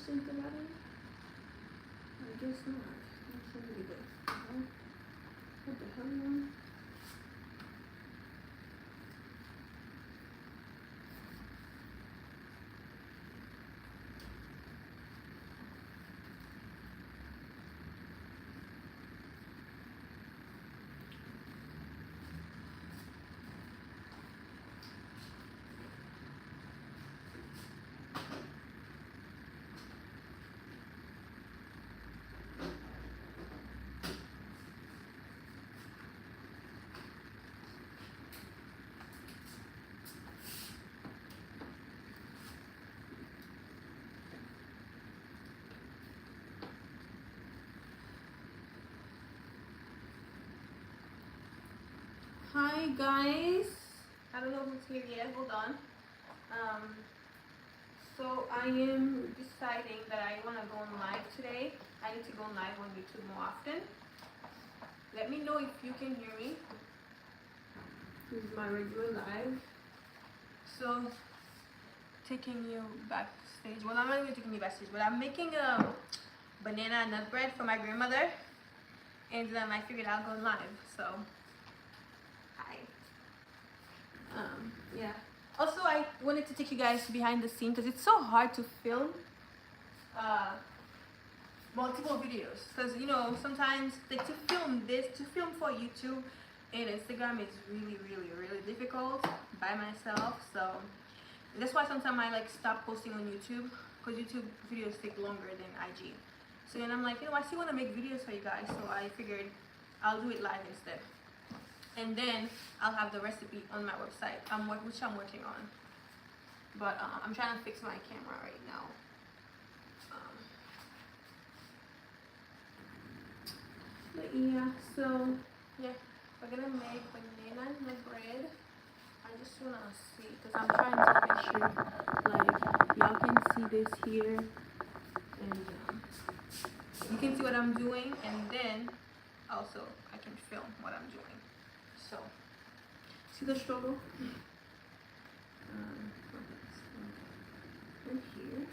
scent about it? I guess not. That's really good. What the hell, man? Hi guys, I don't know who's here yet, hold on. So I am deciding that I want to go on live today. I need to go on live on YouTube more often. Let me know if you can hear me. This is my regular live. So, taking you backstage. Well, I'm not even taking you backstage, but I'm making a banana nut bread for my grandmother. And I figured I'll go live, so. Yeah. Also, I wanted to take you guys behind the scene because it's so hard to film multiple videos. Because sometimes like to film for YouTube and Instagram is really difficult by myself. So that's why sometimes I like stop posting on YouTube because YouTube videos take longer than IG. So then I'm like, I still want to make videos for you guys, so I figured I'll do it live instead. And then I'll have the recipe on my website, which I'm working on. But I'm trying to fix my camera right now. But yeah, so yeah, we're gonna make banana nut bread. I just wanna see, because I'm trying to make sure like y'all can see this here, and you can see what I'm doing, and then also I can film what I'm doing. So, see the struggle? Right here.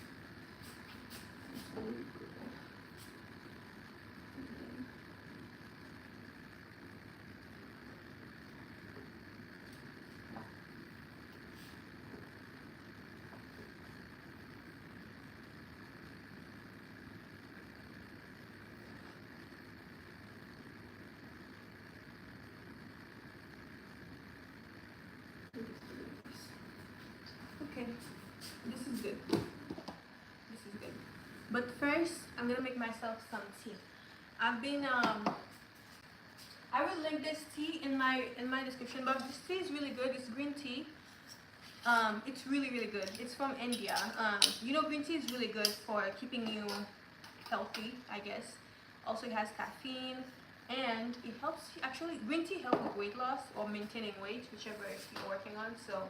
Okay, this is good. This is good. But first, I'm gonna make myself some tea. I've been I will link this tea in my description. But this tea is really good. It's green tea. It's really good. It's from India. Green tea is really good for keeping you healthy, I guess. Also, it has caffeine, and it helps. Actually, green tea helps with weight loss or maintaining weight, whichever you're working on. So.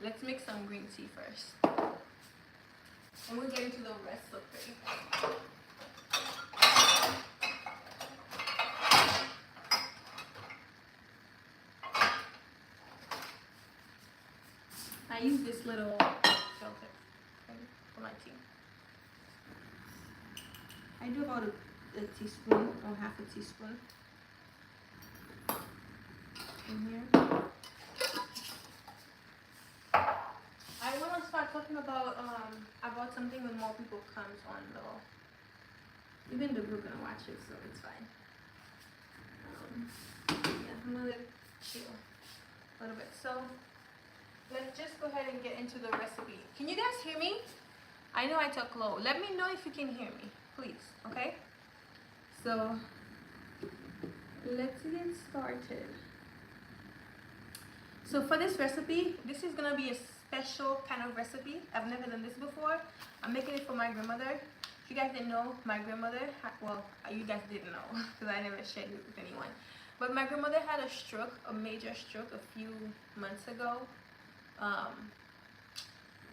Let's make some green tea first. And we'll get into the recipe. I use this little filter for my tea. I do about a teaspoon or half a teaspoon in here. I want to start talking about something when more people comes on though. Even the group gonna watch it, so it's fine. Yeah, I'm gonna chill a little bit. So let's just go ahead and get into the recipe. Can you guys hear me? I know I talk low. Let me know if you can hear me, please. Okay? So let's get started. So for this recipe, this is gonna be a special kind of recipe. I've never done this before. I'm making it for my grandmother. If you guys didn't know, my grandmother, well, you guys didn't know because I never shared it with anyone. But my grandmother had a major stroke a few months ago.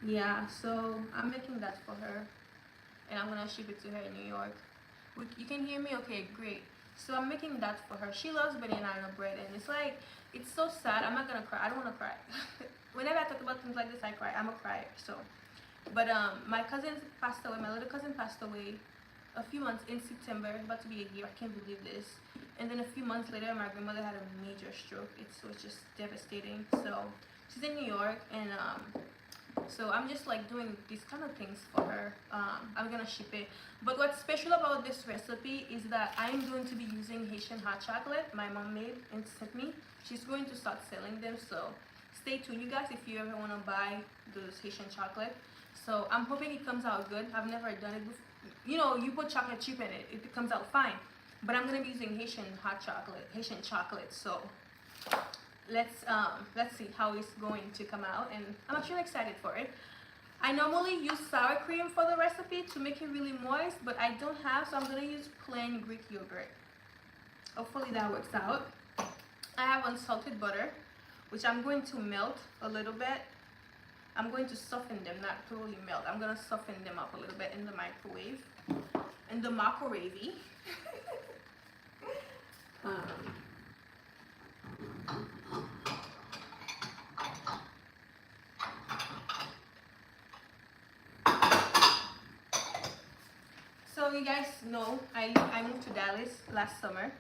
Yeah, so I'm making that for her, and I'm gonna ship it to her in New York. You can hear me? Okay, great. So I'm making that for her. She loves banana bread, and it's so sad. I'm not gonna cry. I don't wanna cry. Whenever I talk about things like this, I cry. I'm a crier. So But my cousin passed away. My little cousin passed away a few months in September, about to be a year. I can't believe this. And then a few months later, my grandmother had a major stroke. It was just devastating. So she's in New York, and so I'm just like doing these kind of things for her. I'm gonna ship it. But what's special about this recipe is that I'm going to be using Haitian hot chocolate my mom made and sent me. She's going to start selling them, so stay tuned, you guys, if you ever want to buy those Haitian chocolate. So I'm hoping it comes out good. I've never done it before. You know, you put chocolate chip in it, it comes out fine. But I'm gonna be using Haitian hot chocolate, Haitian chocolate. So let's see how it's going to come out, and I'm actually excited for it. I normally use sour cream for the recipe to make it really moist, but I don't have, so I'm gonna use plain Greek yogurt. Hopefully that works out. I have unsalted butter, which I'm going to melt a little bit. I'm going to soften them, not totally melt. I'm gonna soften them up a little bit in the microwave. In the microwave. So you guys know I moved to Dallas last summer.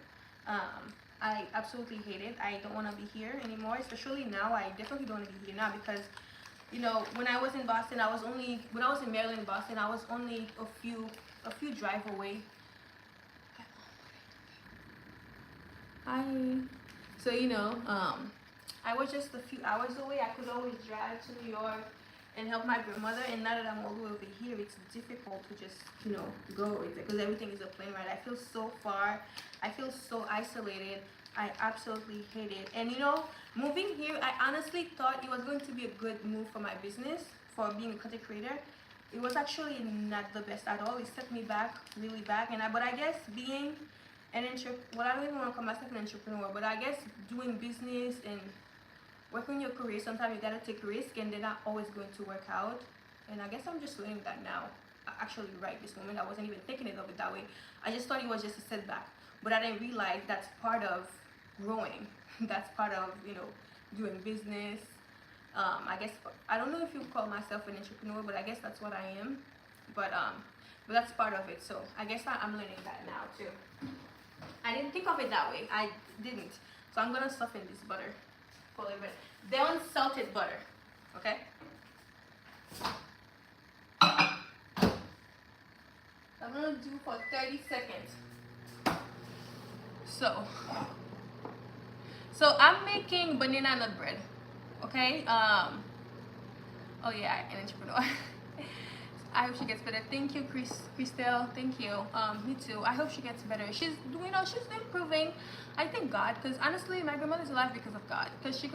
I absolutely hate it. I don't want to be here anymore, especially now. I definitely don't want to be here now because, you know, when I was in Boston, when I was in Maryland, Boston, I was only a few drive away. So you know, I was just a few hours away. I could always drive to New York and help my grandmother, and now that I'm all the way over here, it's difficult to just, you know, go because everything is a plane ride. I feel so far. I feel so isolated. I absolutely hate it. And you know, moving here, I honestly thought it was going to be a good move for my business, for being a content creator. It was actually not the best at all. It set me back, really back. But I guess being an well, I don't even want to call myself an entrepreneur, but I guess doing business and working on your career, sometimes you gotta take a risk, and they're not always going to work out. And I guess I'm just learning that now. Actually, right this moment, I wasn't even thinking of it that way. I just thought it was just a setback, but I didn't realize that's part of growing. That's part of, you know, doing business. I guess I don't know if you call myself an entrepreneur, but I guess that's what I am. But that's part of it. So I guess I'm learning that now too. I didn't think of it that way. I didn't. So I'm gonna soften this butter for a little bit. They're unsalted butter, okay? I'm gonna do for 30 seconds. So I'm making banana nut bread, okay? Oh yeah, an entrepreneur. I hope she gets better. Thank you, Christelle. Thank you. Me too. I hope she gets better. She's, you know, she's improving. I thank God, because honestly, my grandmother's alive because of God. Because she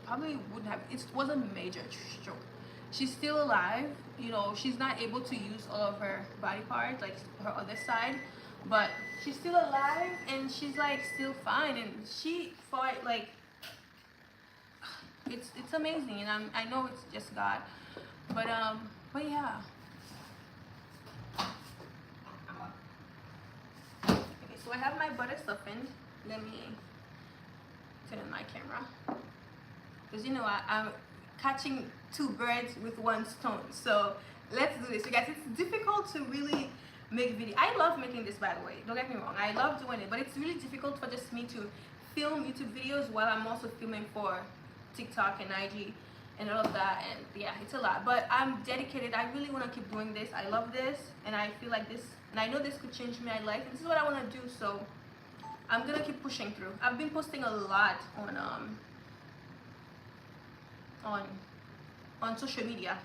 probably wouldn't have. It was a major stroke. She's still alive. You know, she's not able to use all of her body parts, like her other side, but she's still alive and she's like still fine. And she fought like it's amazing, and I know it's just God, but yeah. Okay, so I have my butter softened. Let me turn on my camera, because you know I'm catching two birds with one stone. So let's do this, you guys. It's difficult to really make video. I love making this, by the way, don't get me wrong. I love doing it, but it's really difficult for just me to film YouTube videos while I'm also filming for TikTok and IG and all of that. And yeah, it's a lot, but I'm dedicated. I really want to keep doing this. I love this, and I feel like this, and I know this could change my life, and this is what I want to do. So I'm gonna keep pushing through. I've been posting a lot on social media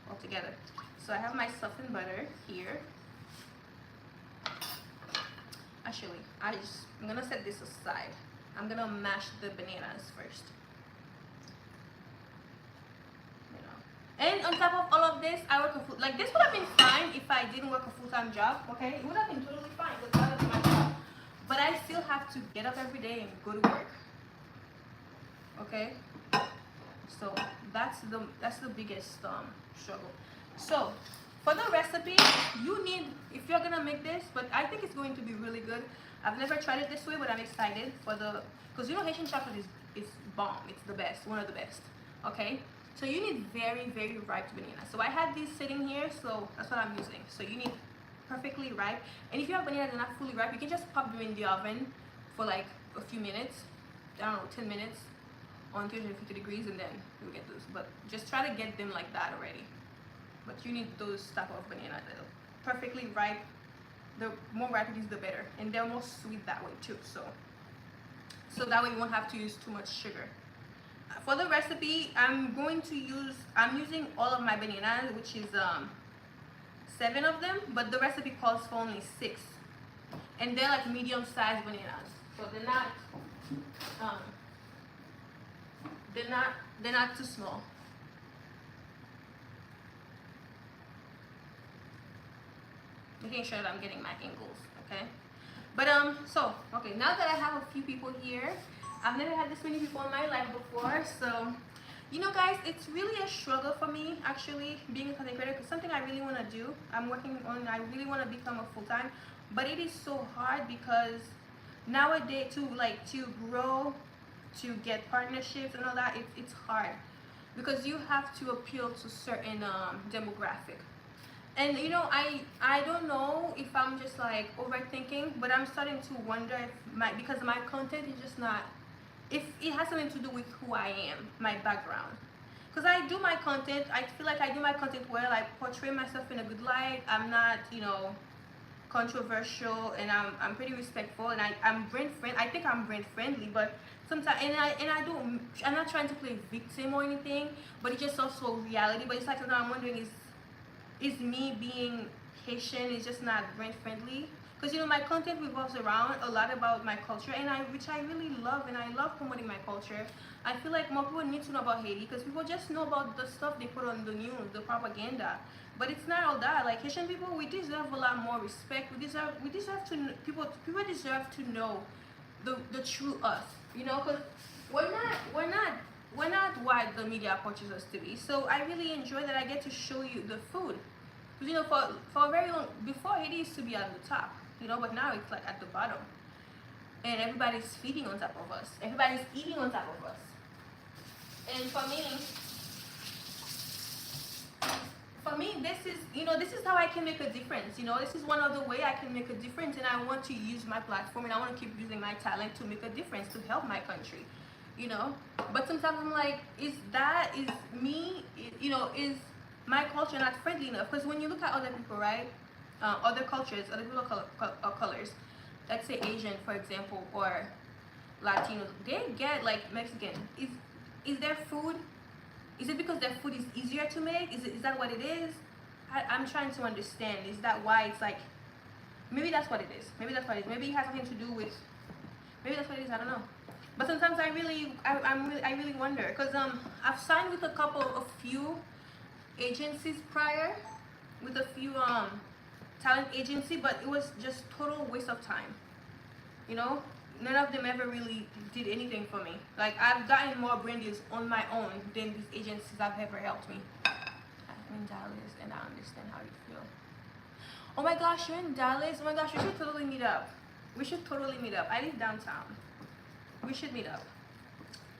altogether. So I have my softened butter here. Actually, I'm gonna set this aside. I'm gonna mash the bananas first. And on top of all of this, I work like this would have been fine if I didn't work a full-time job, okay? It would have been totally fine because that was my job. But I still have to get up every day and go to work, okay? So that's the biggest struggle. So for the recipe, you need, if you're gonna make this, but I think it's going to be really good. I've never tried it this way, but I'm excited for because you know Haitian chocolate is bomb. It's the best, one of the best, okay? So you need very, very ripe bananas. So I had these sitting here, so that's what I'm using. So you need perfectly ripe. And if you have bananas that are not fully ripe, you can just pop them in the oven for like a few minutes. I don't know, 10 minutes on 350 degrees, and then you'll get those. But just try to get them like that already. But you need those type of bananas that are perfectly ripe. The more ripe it is, the better. And they're more sweet that way too. So that way you won't have to use too much sugar. For the recipe, I'm using all of my bananas, which is 7 of them, but the recipe calls for only 6, and they're like medium-sized bananas, so um, they're not too small. Making sure that I'm getting my angles, okay? But so okay, now that I have a few people here, I've never had this many people in my life before, so you know, guys, it's really a struggle for me actually being a content creator, because something I really want to do. I'm working on. I really want to become a full-time, but it is so hard because nowadays to grow, to get partnerships and all that, it's hard because you have to appeal to certain demographic. And you know, I don't know if I'm just like overthinking, but I'm starting to wonder if because my content is just not, if it has something to do with who I am, my background. Because I do my content, I feel like I do my content well. I portray myself in a good light. I'm not, you know, controversial, and I'm pretty respectful, and I'm brand friend. I think I'm brand friendly, but sometimes I'm not trying to play victim or anything, but it's just also reality. But it's like sometimes I'm wondering, is me being Haitian is just not brand friendly? Because you know, my content revolves around a lot about my culture, and which I really love, and I love promoting my culture. I feel like more people need to know about Haiti, because people just know about the stuff they put on the news, the propaganda. But it's not all that. Like, Haitian people, we deserve a lot more respect. We deserve to people deserve to know the true us. You know, because we're not what the media portrays us to be. So I really enjoy that I get to show you the food. Because you know, for a very long, before, Haiti used to be at the top, you know, but now it's like at the bottom, and everybody's feeding on top of us. Everybody's eating on top of us. And for me, this is how I can make a difference. You know, this is one of the way I can make a difference, and I want to use my platform, and I want to keep using my talent to make a difference, to help my country. You know, but sometimes I'm like, is my culture not friendly enough? Because when you look at other people, right, other cultures, other people of colors, let's say Asian, for example, or Latino, they get like Mexican. Is their food? Is it because their food is easier to make? Is that what it is? I'm trying to understand. Is that why it's like? Maybe that's what it is. Maybe that's what it is. Maybe it has something to do with. Maybe that's what it is. I don't know. But sometimes I really wonder, because I've signed with a few agencies prior, with a few talent agency, but it was just total waste of time. You know, none of them ever really did anything for me. Like, I've gotten more brand deals on my own than these agencies have ever helped me. I'm in Dallas, and I understand how you feel. Oh my gosh, you're in Dallas. Oh my gosh, we should totally meet up. I live downtown. We should meet up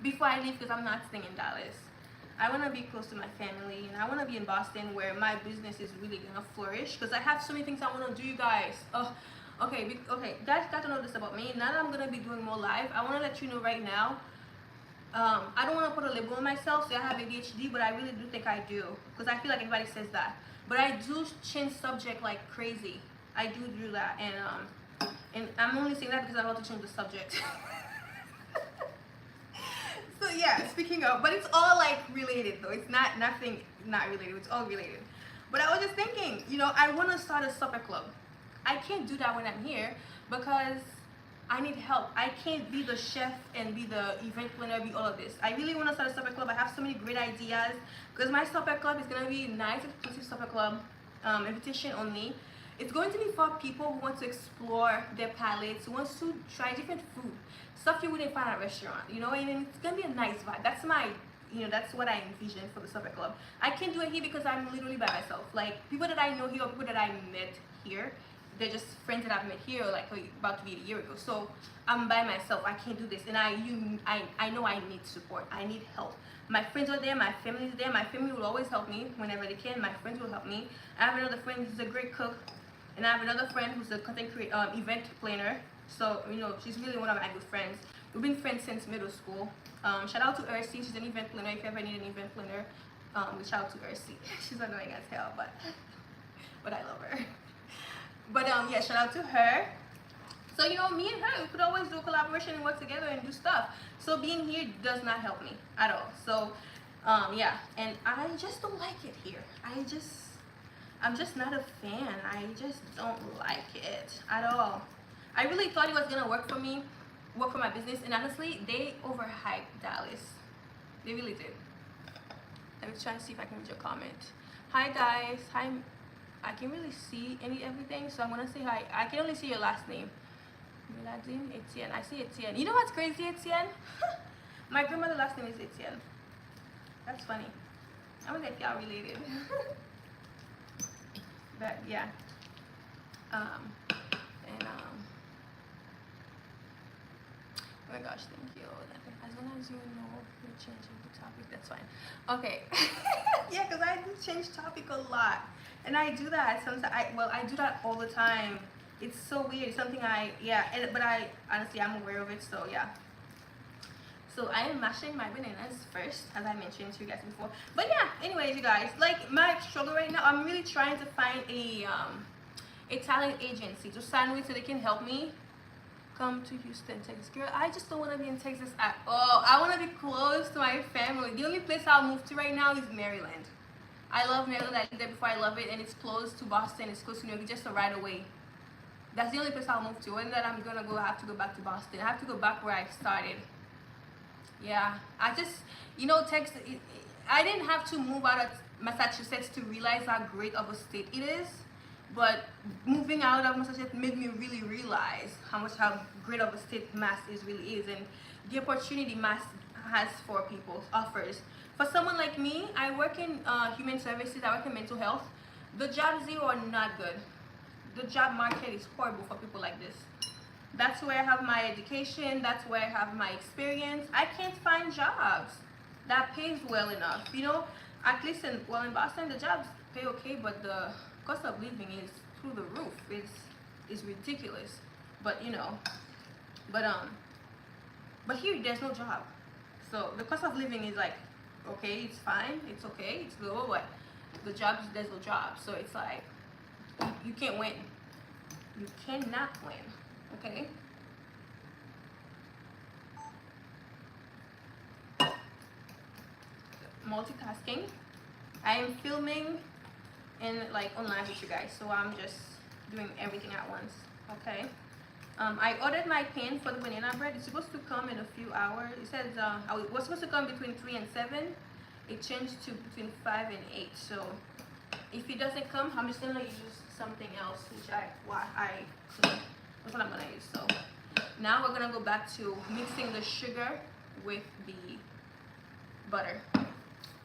before I leave, because I'm not staying in Dallas. I want to be close to my family, and I want to be in Boston, where my business is really gonna flourish, because I have so many things I want to do, you guys. Okay, guys got to know this about me. Now that I'm gonna be doing more live, I want to let you know right now, I don't want to put a label on myself, say I have ADHD, but I really do think I do, because I feel like everybody says that. But I do change subject like crazy. I do that, and I'm only saying that because I'm about to change the subject. So yeah, speaking of, but it's all like related though. It's not related. It's all related. But I was just thinking, you know, I want to start a supper club. I can't do that when I'm here because I need help. I can't be the chef and be the event planner, be all of this. I really want to start a supper club. I have so many great ideas, because my supper club is gonna be a nice, exclusive supper club, invitation only. It's going to be for people who want to explore their palates, who wants to try different food, stuff you wouldn't find at a restaurant, you know, and it's gonna be a nice vibe. That's that's what I envision for the supper club. I can't do it here because I'm literally by myself. Like, people that I know here or people that I met here, they're just friends that I've met here, like about to be a year ago. So I'm by myself. I can't do this, and I know I need support. I need help. My friends are there. My family is there. My family will always help me whenever they can. My friends will help me. I have another friend who's a great cook, and I have another friend who's a event planner. So she's really one of my good friends. We've been friends since middle school. Shout out to Ursi. She's an event planner. If you ever need an event planner, reach out to Ursi. She's annoying as hell, but I love her. But yeah, shout out to her. So me and her, we could always do a collaboration and work together and do stuff. So being here does not help me at all. So yeah, and I just don't like it here. I'm just not a fan. I just don't like it at all. I really thought it was gonna work for me, work for my business, and honestly, they overhyped Dallas. They really did. Let me try to see if I can read your comment. Hi guys. Hi. I can really see everything, so I'm gonna say hi. I can only see your last name. Miladine Etienne. I see Etienne. You know what's crazy, Etienne? My grandmother's last name is Etienne. That's funny. I wonder if y'all related. But yeah. Oh my gosh, thank you. As long as you know you're changing the topic, that's fine. Okay. Yeah, because I do change topic a lot. And I do that sometimes. I do that all the time. It's so weird. It's something but I honestly, I'm aware of it, so yeah. So I am mashing my bananas first, as I mentioned to you guys before. But yeah, anyways, you guys, like my struggle right now, I'm really trying to find a talent agency to sign with so they can help me come to Houston, Texas. Girl, I just don't want to be in Texas at all. I want to be close to my family. The only place I'll move to right now is Maryland. I love Maryland. I lived there before. I love it, and it's close to Boston. It's close to New York. It's just a right away. That's the only place I'll move to. And then I'm gonna have to go back to Boston. I have to go back where I started. Yeah, I just, Texas. I didn't have to move out of Massachusetts to realize how great of a state it is. But moving out of Massachusetts made me really realize how great of a state Mass really is, and the opportunity Mass has for people, offers. For someone like me, I work in human services. I work in mental health. The jobs here are not good. The job market is horrible for people like this. That's where I have my education. That's where I have my experience. I can't find jobs that pays well enough. At least in Boston, the jobs pay okay, but the cost of living is through the roof. It's ridiculous. But but here there's no job. So the cost of living is like, okay, it's fine, it's okay, it's low, but there's no job. So it's like you can't win. You cannot win. Okay. Multitasking. I am filming and online with you guys, so I'm just doing everything at once. Okay. I ordered my pan for the banana bread. It's supposed to come in a few hours. It says it was supposed to come between 3 and 7. It changed to between 5 and 8. So if it doesn't come, I'm just gonna use something else, which that's what I'm gonna use. So now we're gonna go back to mixing the sugar with the butter.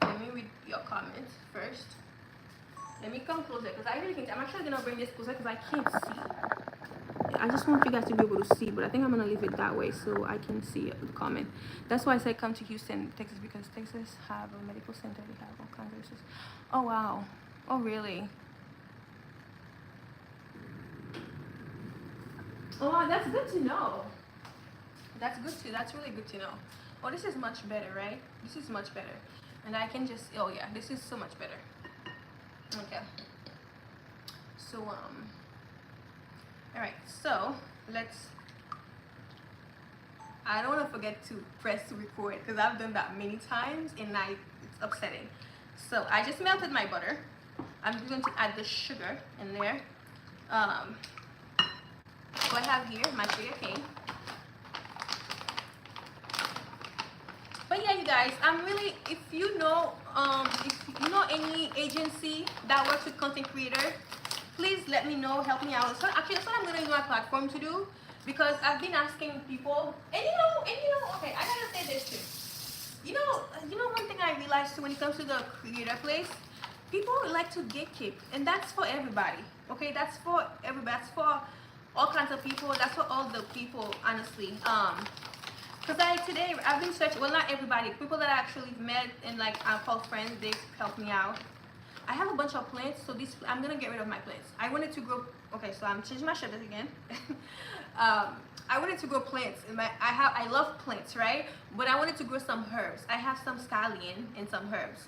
Let me read your comments first. Let me come closer because I really think I'm actually gonna bring this closer because I can't see. I just want you guys to be able to see, but I think I'm gonna leave it that way so I can see the comment. That's why I said come to Houston, Texas, because Texas have a medical center. They have all kinds of resources. Oh wow. Oh really? Oh wow, that's good to know. That's really good to know. Oh, this is much better, right? This is much better. And I can just, oh yeah, this is so much better. Okay. So all right, so I don't want to forget to press record because I've done that many times and it's upsetting. So I just melted my butter. I'm going to add the sugar in there. So I have here my sugar cane. But yeah, you guys, I'm really, if you know any agency that works with content creators, please let me know, help me out. So actually, that's what I'm gonna use my platform to do, because I've been asking people, and okay, I gotta say this too. You know one thing I realized too when it comes to the creator place, people like to gatekeep, and that's for everybody. Okay, that's for everybody. That's for all kinds of people. That's for all the people, honestly. Cause today I've been searching. Well, not everybody. People that I actually met and like I call friends. They helped me out. I have a bunch of plants, so this I'm gonna get rid of my plants. I wanted to grow. Okay, so I'm changing my shutters again. I wanted to grow plants. I love plants, right? But I wanted to grow some herbs. I have some scallion and some herbs.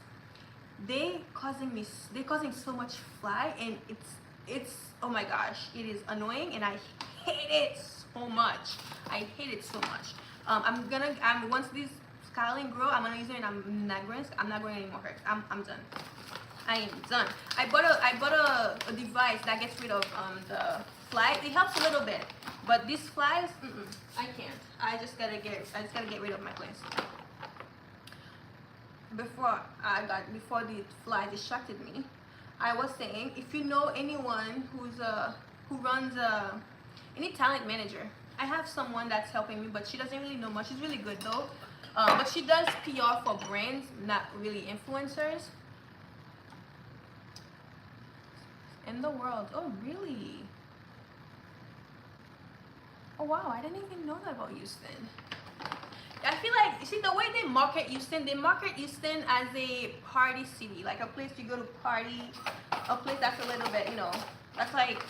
They're causing so much fly, and it's oh my gosh, it is annoying, and I hate it so much. I hate it so much. I'm once these scallion grow, I'm gonna use it, and I'm not growing any more herbs. I'm done. I am done. I bought a device that gets rid of the flies. It helps a little bit, but these flies, I can't. I just gotta get rid of my plants. Before the fly distracted me, I was saying, if you know anyone who runs any talent manager, I have someone that's helping me, but she doesn't really know much. She's really good though, but she does PR for brands, not really influencers. In the world. Oh really? Oh wow, I didn't even know that about Houston. I feel like, see, the way they market Houston as a party city, like a place you go to party, a place that's a little bit, that's like,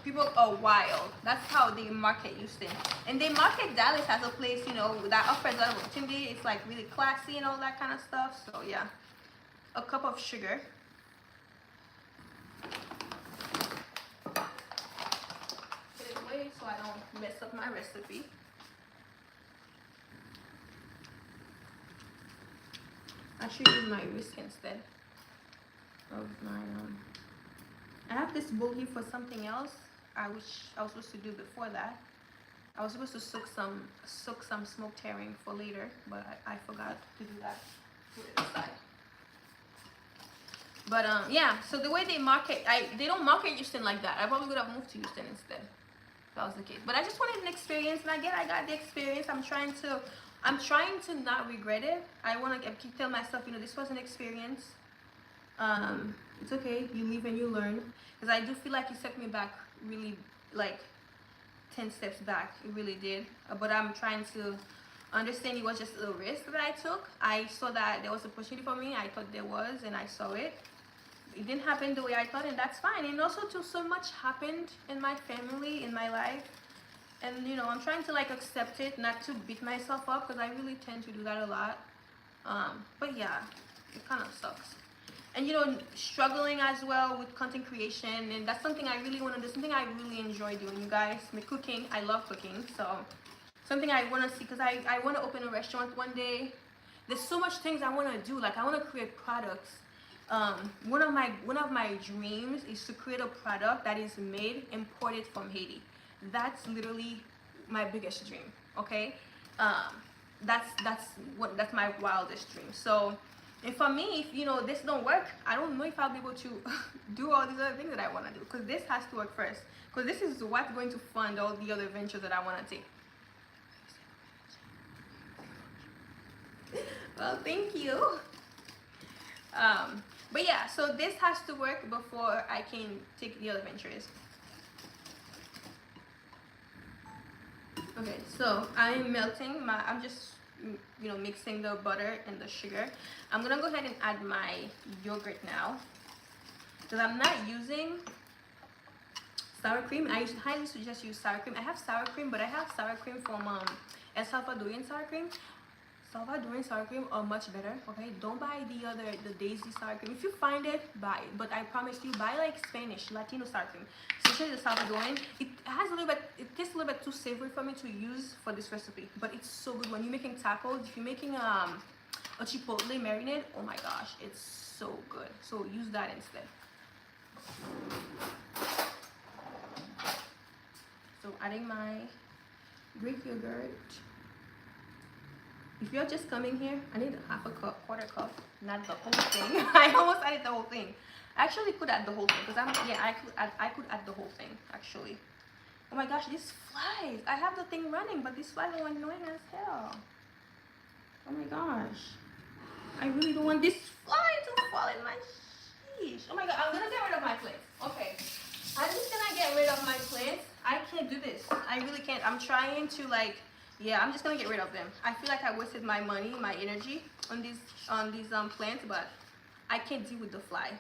people are wild. That's how they market Houston. And they market Dallas as a place, that offers a lot of opportunity. It's like really classy and all that kind of stuff. So yeah, a cup of sugar. Put it away so I don't mess up my recipe. I should use my whisk instead of my I have this bowl here for something else I was supposed to do before that. I was supposed to soak some smoked herring for later, but I forgot to do that. Put it aside. But yeah, so the way they market, they don't market Houston like that. I probably would have moved to Houston instead if that was the case. But I just wanted an experience, and I got the experience. I'm trying to not regret it. I want to keep telling myself, this was an experience. It's okay. You live and you learn. Because I do feel like it set me back really, like 10 steps back. It really did. But I'm trying to understand it was just a risk that I took. I saw that there was an opportunity for me. I thought there was, and I saw it. It didn't happen the way I thought, and that's fine. And also, too, so much happened in my family, in my life. And I'm trying to like accept it, not to beat myself up, because I really tend to do that a lot. But yeah, it kind of sucks. And struggling as well with content creation, and that's something I really want to do, something I really enjoy doing, you guys. Cooking, I love cooking, so something I want to see, because I want to open a restaurant one day. There's so much things I want to do. Like, I want to create products. One of my dreams is to create a product that is imported from Haiti. That's literally my biggest dream. Okay, that's my wildest dream. So, and for me, if this don't work, I don't know if I'll be able to do all these other things that I want to do, because this has to work first. Because this is what's going to fund all the other ventures that I want to take. Well, thank you. But yeah, so this has to work before I can take the other ventures. Okay, so I'm just mixing the butter and the sugar. I'm gonna go ahead and add my yogurt now, because I'm not using sour cream. I highly suggest use sour cream. I have sour cream, but I have sour cream from El Salvadorian sour cream. Salvadorian sour cream are much better. Okay, don't buy the Daisy sour cream. If you find it, buy it. But I promise you, buy like Spanish, Latino sour cream. Especially the Salvadorian. It tastes a little bit too savory for me to use for this recipe. But it's so good when you're making tacos. If you're making a chipotle marinade, oh my gosh, it's so good. So use that instead. So adding my Greek yogurt. If you're just coming here, I need half a cup, quarter cup, not the whole thing. I almost added the whole thing. I actually could add the whole thing, because I could add the whole thing actually. Oh my gosh, these flies! I have the thing running, but these flies are annoying as hell. Oh my gosh, I really don't want this fly to fall in my sheesh. Oh my god, I'm gonna get rid of my plate. Okay, I can't do this. I really can't. I'm trying to like, yeah, I'm just gonna get rid of them. I feel like I wasted my money, my energy on these plants, but I can't deal with the fly.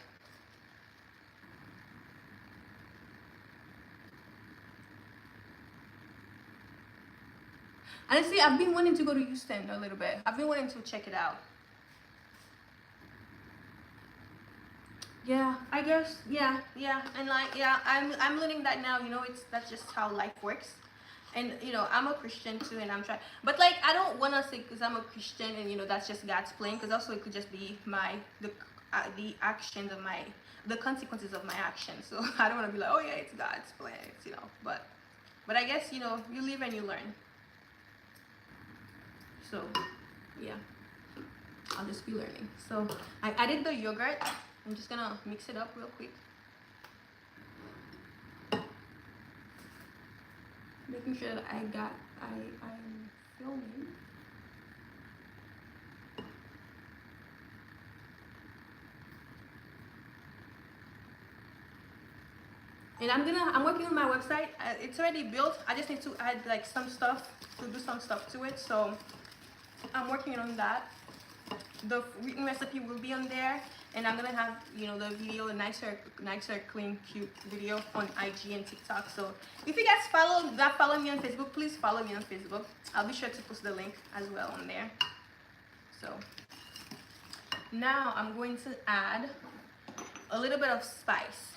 Honestly, I've been wanting to go to Houston a little bit. I've been wanting to check it out. Yeah, I guess. Yeah, yeah, and like, yeah, I'm learning that now. You know, that's just how life works. And you know, I'm a Christian too, and I'm trying. But like, I don't wanna say because I'm a Christian, and you know, that's just God's plan. Because also, it could just be the actions of the consequences of my actions. So I don't wanna be like, oh yeah, it's God's plan. It's, you know, but I guess, you know, you live and you learn. So yeah, I'll just be learning. So I added the yogurt. I'm just gonna mix it up real quick. Making sure that I'm filming. And I'm working on my website. It's already built. I just need to add like some stuff, to do some stuff to it. So I'm working on that. The written recipe will be on there, and I'm gonna have, you know, the video, a nicer, clean, cute video on IG and TikTok. So if you guys follow me on Facebook, please follow me on Facebook. I'll be sure to post the link as well on there. So now I'm going to add a little bit of spice.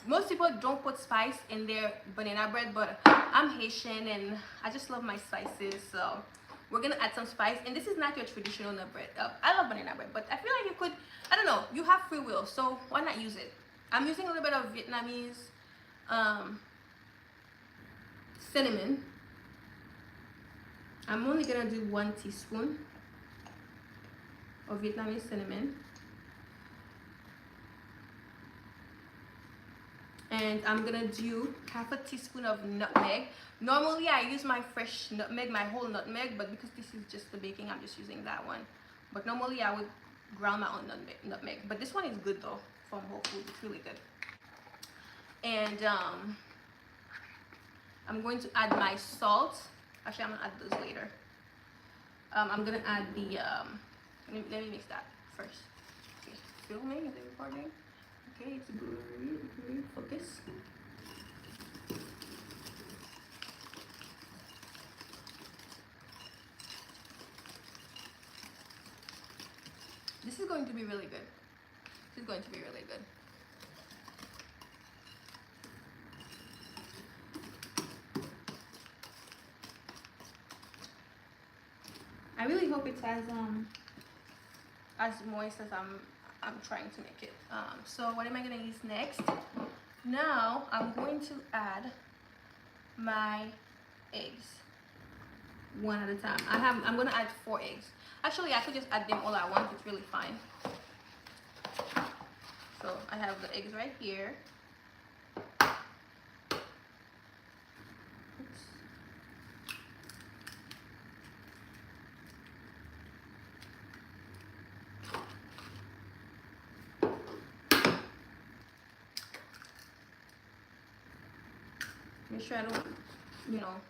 Most people don't put spice in their banana bread, but I'm Haitian and I just love my spices. So we're gonna add some spice, and this is not your traditional nut bread. I love banana bread, but I feel like you could, I don't know, you have free will, so why not use it? I'm using a little bit of Vietnamese cinnamon. I'm only gonna do 1 teaspoon of Vietnamese cinnamon. And I'm gonna do half a teaspoon of nutmeg. Normally I use my fresh nutmeg, my whole nutmeg, but because this is just the baking, I'm just using that one. But normally I would ground my own nutmeg. But this one is good though, from Whole Foods. It's really good. And I'm going to add my salt. Actually, I'm gonna add those later. I'm gonna add the let me mix that first. Okay, filming, is it recording? Okay, it's good. Focus. This is going to be really good. This is going to be really good. I really hope it's as moist as I'm trying to make it. So what am I gonna use next? Now I'm going to add my eggs one at a time. I'm gonna add 4 eggs. Actually, I could just add them all at once. It's really fine. So I have the eggs right here. Make sure I don't, you know,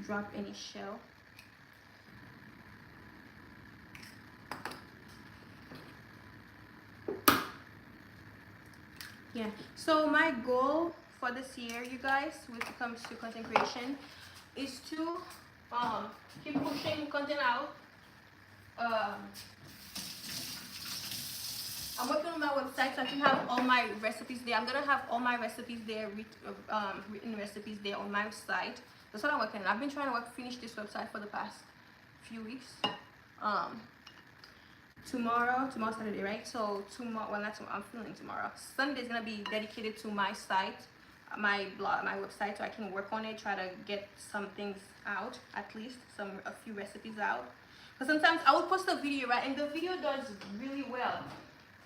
drop any shell. Yeah, so my goal for this year, you guys, when it comes to content creation, is to keep pushing content out. I'm working on my website, so I can have all my recipes there. I'm gonna have all my recipes there, written recipes there on my site. That's what I'm working on. I've been trying to finish this website for the past few weeks. Tomorrow's Saturday, right? So tomorrow, well, not tomorrow, I'm filming tomorrow. Sunday is gonna be dedicated to my site, my blog, my website, so I can work on it, try to get some things out, at least a few recipes out. Because sometimes I would post a video, right, and the video does really well,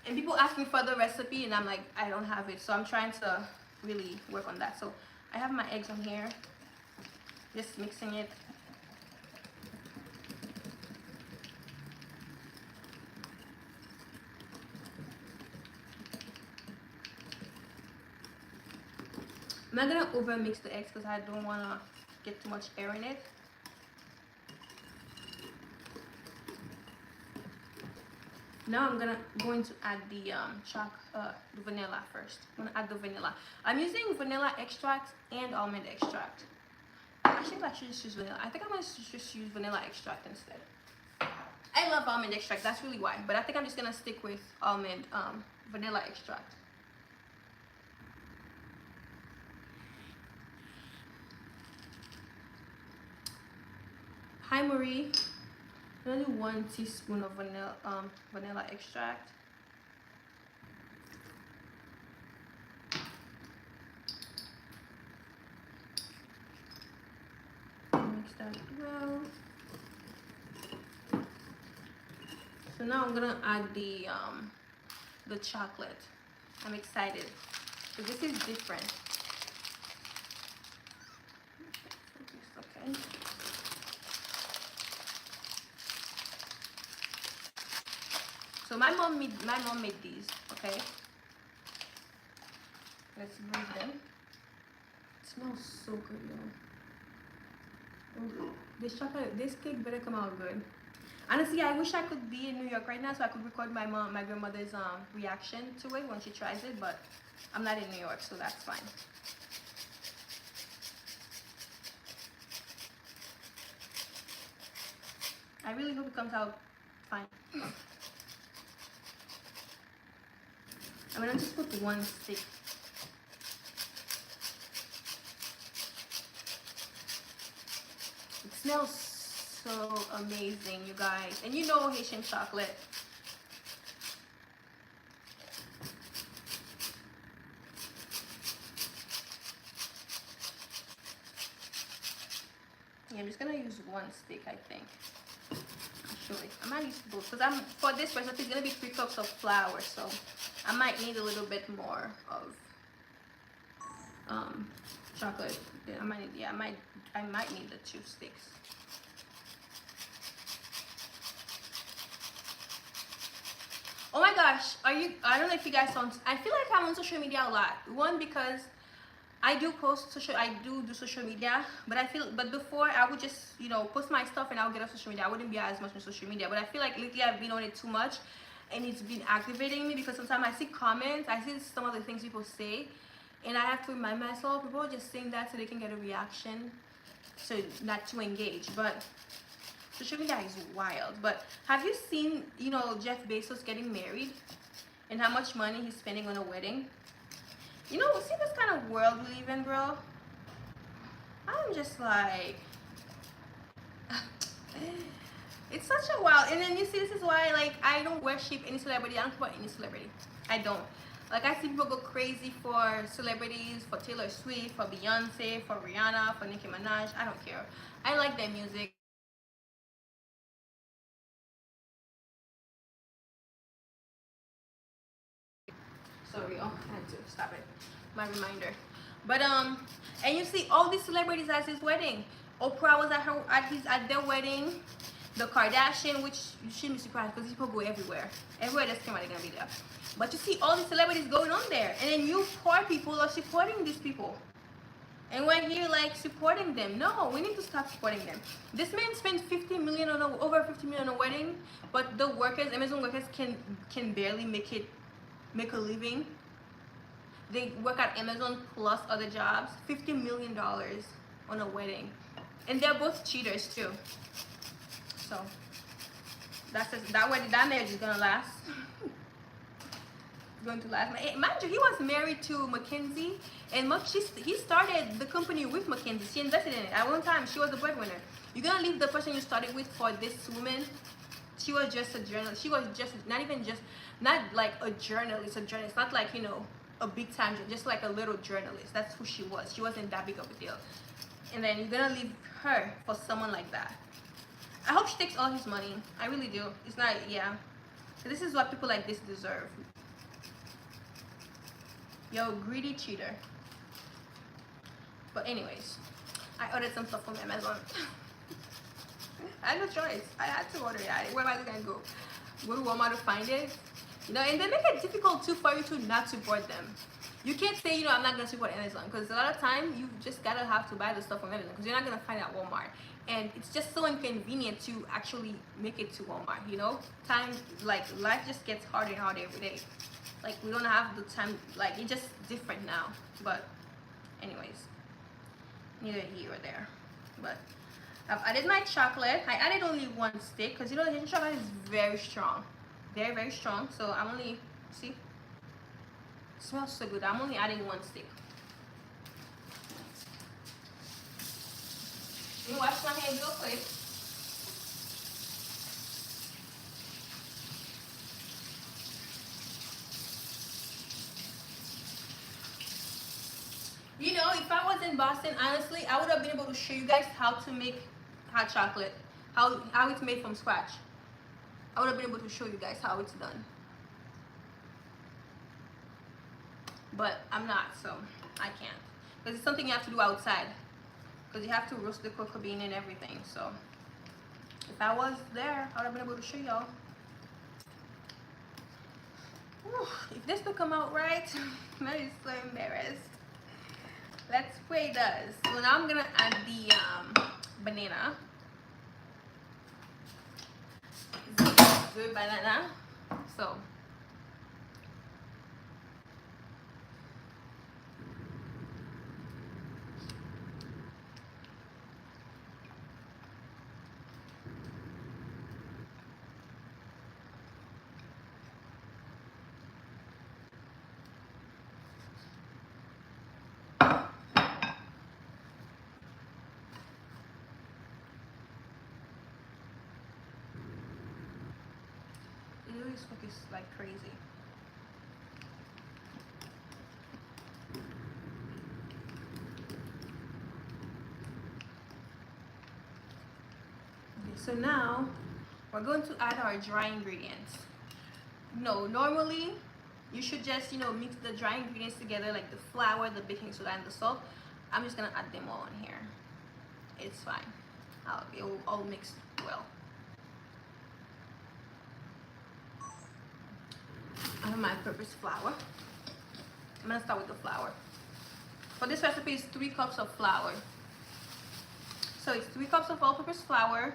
and people ask me for the recipe, and I'm like, I don't have it. So I'm trying to really work on that. So I have my eggs on here, just mixing it. I'm not gonna over mix the eggs because I don't wanna get too much air in it. Now I'm going to add the the vanilla first. I'm gonna add the vanilla. I'm using vanilla extract and almond extract. Actually, I should just use vanilla. I think I'm gonna just use vanilla extract instead. I love almond extract. That's really why. But I think I'm just gonna stick with almond vanilla extract. Hi Marie. Only 1 teaspoon of vanilla extract. Mix that well. So now I'm gonna add the chocolate. I'm excited. So this is different. Okay. So my mom made these, okay? Let's move them. It smells so good, though. Oh, this cake better come out good. Honestly, I wish I could be in New York right now so I could record my grandmother's reaction to it when she tries it, but I'm not in New York, so that's fine. I really hope it comes out fine. I'm gonna just put 1 stick. It smells so amazing, you guys. And you know Haitian chocolate. Yeah, I'm just gonna use 1 stick, I think. Actually, I might use both because for this recipe it's gonna be 3 cups of flour, so I might need a little bit more of chocolate. I might need the 2 sticks. Oh my gosh, I don't know if you guys saw. I feel like I'm on social media a lot. One, because I do do social media, but before I would just, you know, post my stuff and I would get on social media. I wouldn't be as much on social media, but I feel like lately I've been on it too much and it's been aggravating me because sometimes I see comments, I see some of the things people say, and I have to remind myself, people are just saying that so they can get a reaction, so not to engage. But social media is wild. But have you seen, you know, Jeff Bezos getting married and how much money he's spending on a wedding? You know, see this kind of world we live in, bro? I'm just like, it's such a wild. And then you see, this is why, like, I don't worship any celebrity. I don't care about any celebrity. I don't. Like, I see people go crazy for celebrities, for Taylor Swift, for Beyonce, for Rihanna, for Nicki Minaj. I don't care. I like their music. Sorry, oh, I had to stop it. My reminder. But and you see all these celebrities at his wedding. Oprah was at their wedding. The Kardashian, which you shouldn't be surprised because these people go everywhere. Everywhere there's camera, they're gonna be there. But you see all these celebrities going on there, and then you poor people are supporting these people. And we're here like supporting them. No, we need to stop supporting them. This man spent over 50 million on a wedding, but the workers, Amazon workers, can barely make a living. They work at Amazon plus other jobs. $50 million on a wedding, and they're both cheaters too. So that marriage is gonna last. Going to last. Mind you, he was married to Mackenzie, and he started the company with Mackenzie. She invested in it. At one time, she was the breadwinner. You're gonna leave the person you started with for this woman? She was just a journalist. She was just not like a journalist. Not like, you know, a big time, just like a little journalist. That's who she was. She wasn't that big of a deal. And then you're gonna leave her for someone like that. I hope she takes all his money. I really do. It's not, yeah. This is what people like this deserve. Yo, greedy cheater. But anyways, I ordered some stuff from Amazon. I had no choice. I had to order it. Where am I gonna go? Go to Walmart to find it? You know, and they make it difficult too for you to not support them. You can't say, you know, I'm not gonna support Amazon, because a lot of time you just gotta have to buy the stuff from Amazon, because you're not gonna find it at Walmart, and it's just so inconvenient to actually make it to Walmart. You know, time, like, life just gets harder and harder every day. Like, we don't have the time, like, it's just different now. But anyways, neither here or there. But I've added my chocolate. I added only 1 stick, because you know the Haitian chocolate is very strong, very, very strong. So I'm only, see, it smells so good. I'm only adding 1 stick. Let me wash my hands real quick. You know, if I was in Boston, honestly, I would have been able to show you guys how to make hot chocolate, how it's made from scratch. I would have been able to show you guys how it's done. But I'm not, so I can't. Because it's something you have to do outside. Because you have to roast the cocoa bean and everything. So if I was there, I would have been able to show y'all. If this will come out right, I'm so embarrassed. Let's pray it does. So now I'm gonna add the banana. The banana. So it really focus like crazy. Okay, so now we're going to add our dry ingredients. No, normally you should just, you know, mix the dry ingredients together, like the flour, the baking soda, and the salt. I'm just gonna add them all in here. It's fine. It will all mix well. I have my purpose flour. I'm gonna start with the flour. For this recipe, it's 3 cups of flour. So it's 3 cups of all-purpose flour,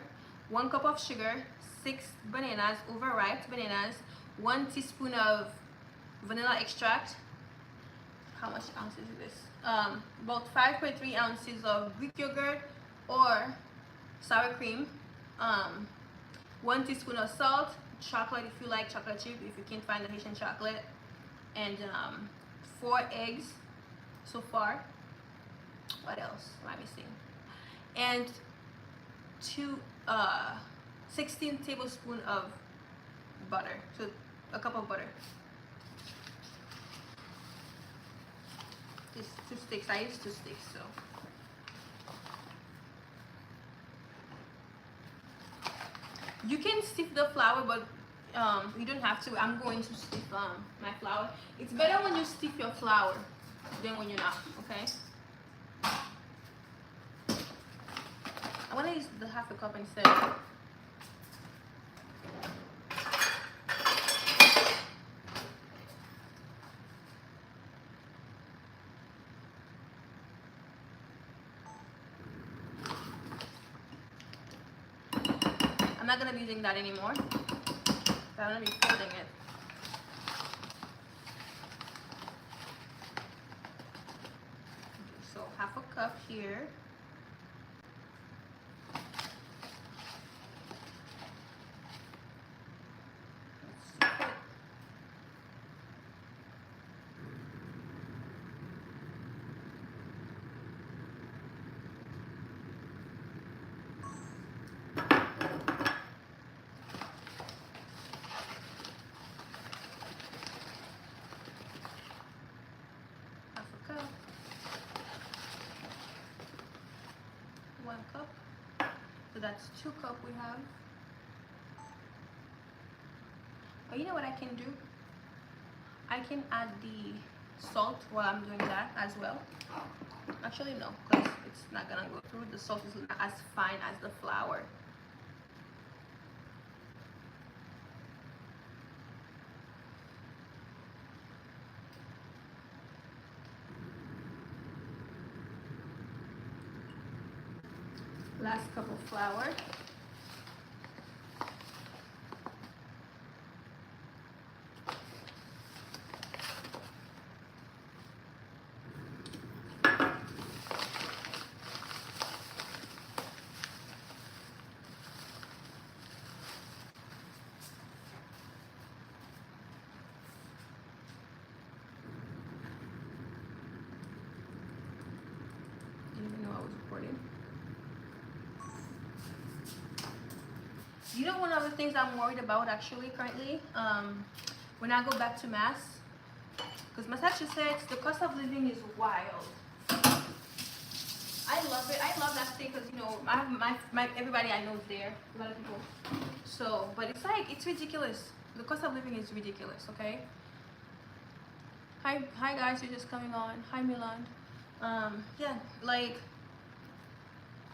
1 cup of sugar, 6 bananas, overripe bananas, 1 teaspoon of vanilla extract. How much ounces is this? About 5.3 ounces of Greek yogurt or sour cream, 1 teaspoon of salt, chocolate if you like chocolate chip, if you can't find the Haitian chocolate, and 4 eggs so far. What else am I missing? And 16 tablespoons of butter, so a cup of butter. It's 2 sticks. I use 2 sticks, so. You can sift the flour, but you don't have to. I'm going to sift my flour. It's better when you sift your flour than when you're not, okay? I want to use the half a cup instead. I'm not going to be using that anymore. So I'm going to be folding it. So half a cup here. So that's 2 cups we have. Oh, you know what I can do? I can add the salt while I'm doing that as well. Actually, no, because it's not gonna go through. The salt is not as fine as the flour. Last cup of flour. Didn't even know I was recording. You know, one of the things I'm worried about actually currently, when I go back to Mass, because Massachusetts, the cost of living is wild. I love it. I love that state because, you know, I have my everybody I know is there, a lot of people. So, but it's like, it's ridiculous. The cost of living is ridiculous, okay? Hi guys, you're just coming on. Hi Milan. Yeah, like,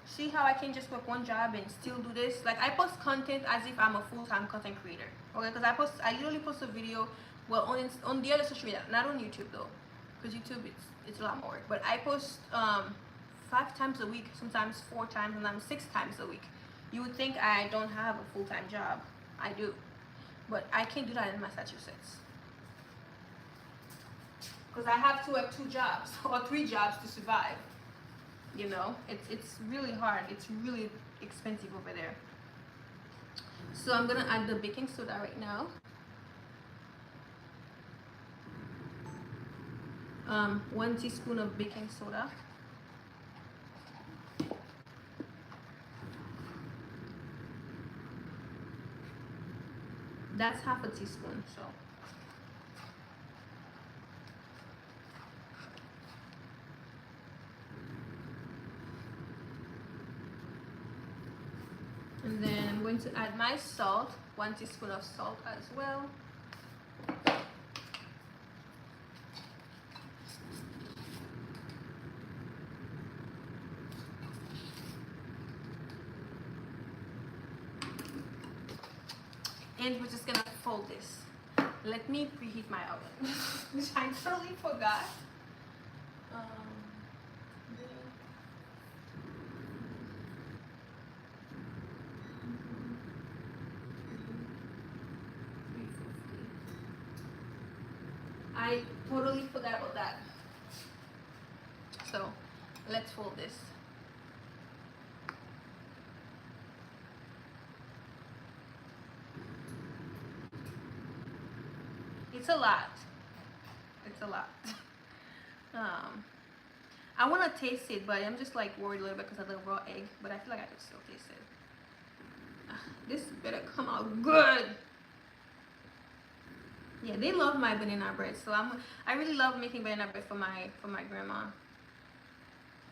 see how I can just work one job and still do this? Like, I post content as if I'm a full-time content creator, okay? Because I literally post a video, well, on the other social media, not on YouTube though, because YouTube it's a lot more work. But I post 5 times a week, sometimes 4 times, sometimes 6 times a week. You would think I don't have a full-time job. I do, but I can't do that in Massachusetts because I have to work 2 jobs or 3 jobs to survive. You know, it's really hard. It's really expensive over there. So I'm gonna add the baking soda right now. 1 teaspoon of baking soda. That's half a teaspoon, so. And then I'm going to add my salt, 1 teaspoon of salt as well. And we're just gonna fold this. Let me preheat my oven, which I totally forgot. I totally forgot about that. So let's fold this. It's a lot. It's a lot. I want to taste it, but I'm just like worried a little bit because of the raw egg. But I feel like I can still taste it. This better come out good. Yeah, they love my banana bread, so I really love making banana bread for my grandma.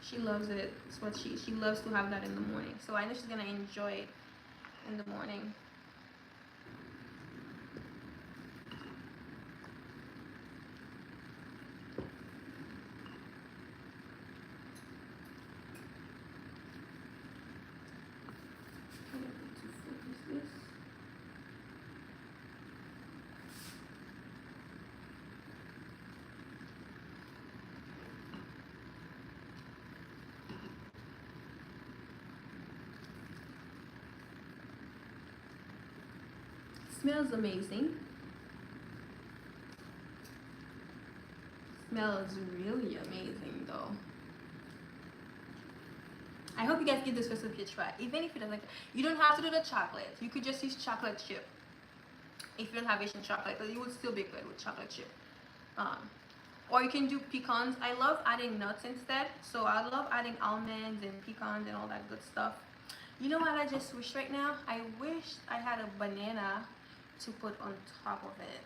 She loves it. It's what she loves to have that in the morning. So I know she's gonna enjoy it in the morning. Smells amazing. Smells really amazing though. I hope you guys give this recipe a try. Even if you don't like it, you don't have to do the chocolate. You could just use chocolate chip. If you don't have Haitian chocolate, but it would still be good with chocolate chip. Or you can do pecans. I love adding nuts instead. So I love adding almonds and pecans and all that good stuff. You know what I just wish right now? I wish I had a banana to put on top of it.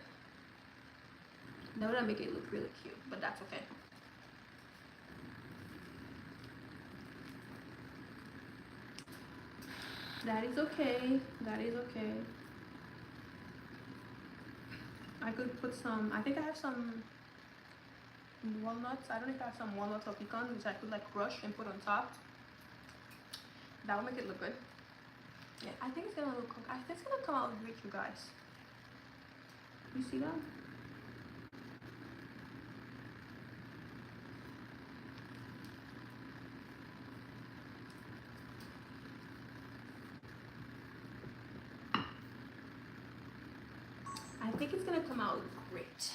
That would make it look really cute, but that's okay. That is okay. That is okay. I could put some, I think I have some walnuts. I don't know if I have some walnuts or pecans, which I could like crush and put on top. That would make it look good. Yeah, I think it's gonna look, I think it's gonna come out great, you guys. You see that? think it's gonna come out great.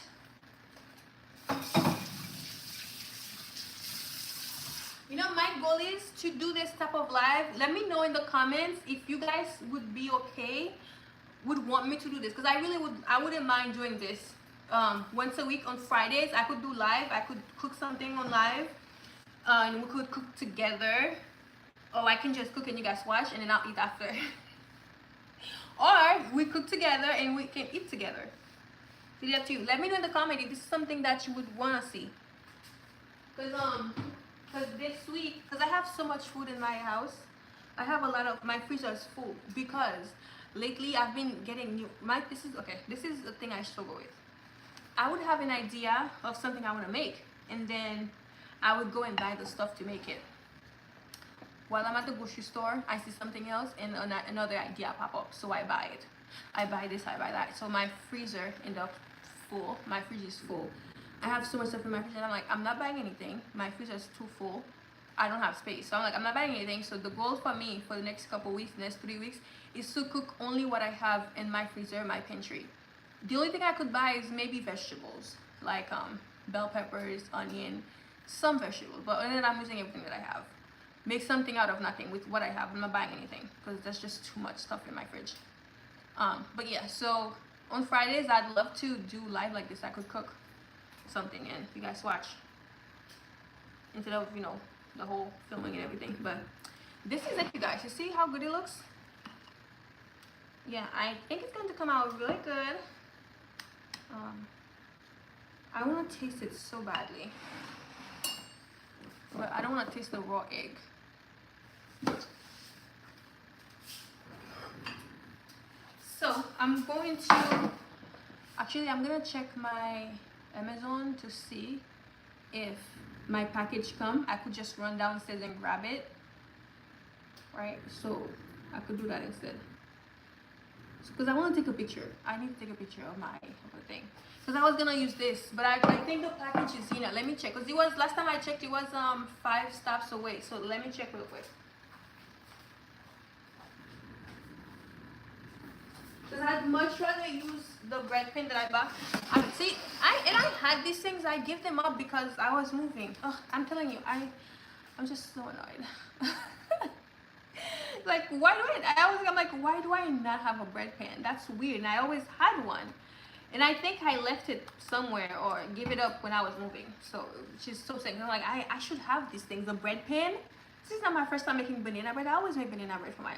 You know, my goal is to do this type of live. Let me know in the comments if you guys would be okay, would want me to do this, because I really would. I wouldn't mind doing this once a week on Fridays. I could do live. I could cook something on live, and we could cook together. Or I can just cook and you guys watch, and then I'll eat after. Or we cook together and we can eat together. It's up to you. Let me know in the comment if this is something that you would wanna see. Cause this week, cause I have so much food in my house, I have a lot of, my freezer is full, because lately I've been getting new, this is the thing I struggle with. I would have an idea of something I want to make, and then I would go and buy the stuff to make it. While I'm at the grocery store, I see something else and another idea pop up, so I buy it. I buy this, I buy that. So my freezer end up full. My fridge is full. I have so much stuff in my fridge, and I'm like, I'm not buying anything. My freezer is too full. I don't have space. So I'm like, I'm not buying anything. So the goal for me for the next couple weeks, next 3 weeks, is to cook only what I have in my freezer, my pantry. The only thing I could buy is maybe vegetables, like bell peppers, onion, some vegetables. But other than that, I'm using everything that I have. Make something out of nothing with what I have. I'm not buying anything because that's just too much stuff in my fridge. But yeah, so on Fridays, I'd love to do live like this. I could cook something and you guys watch, instead of, you know, the whole filming and everything. But this is it, you guys. You see how good it looks? Yeah, I think it's going to come out really good. I want to taste it so badly, but I don't want to taste the raw egg. So I'm going to, actually I'm gonna check my Amazon to see if my package come. I could just run downstairs and grab it, right? So I could do that instead, because I want to take a picture. I need to take a picture of my thing, because I was gonna use this, but I think the package is here. Let me check, because it was, last time I checked, it was 5 stops away. So let me check real quick. Because I'd much rather use the bread pan that I bought. I had these things. I give them up because I was moving. Oh, I'm telling you, I'm just so annoyed. Like, why do I'm like, why do I not have a bread pan? That's weird. And I always had one, and I think I left it somewhere or gave it up when I was moving. So she's so sick. I'm like, I should have these things. The bread pan. This is not my first time making banana bread. I always make banana bread for my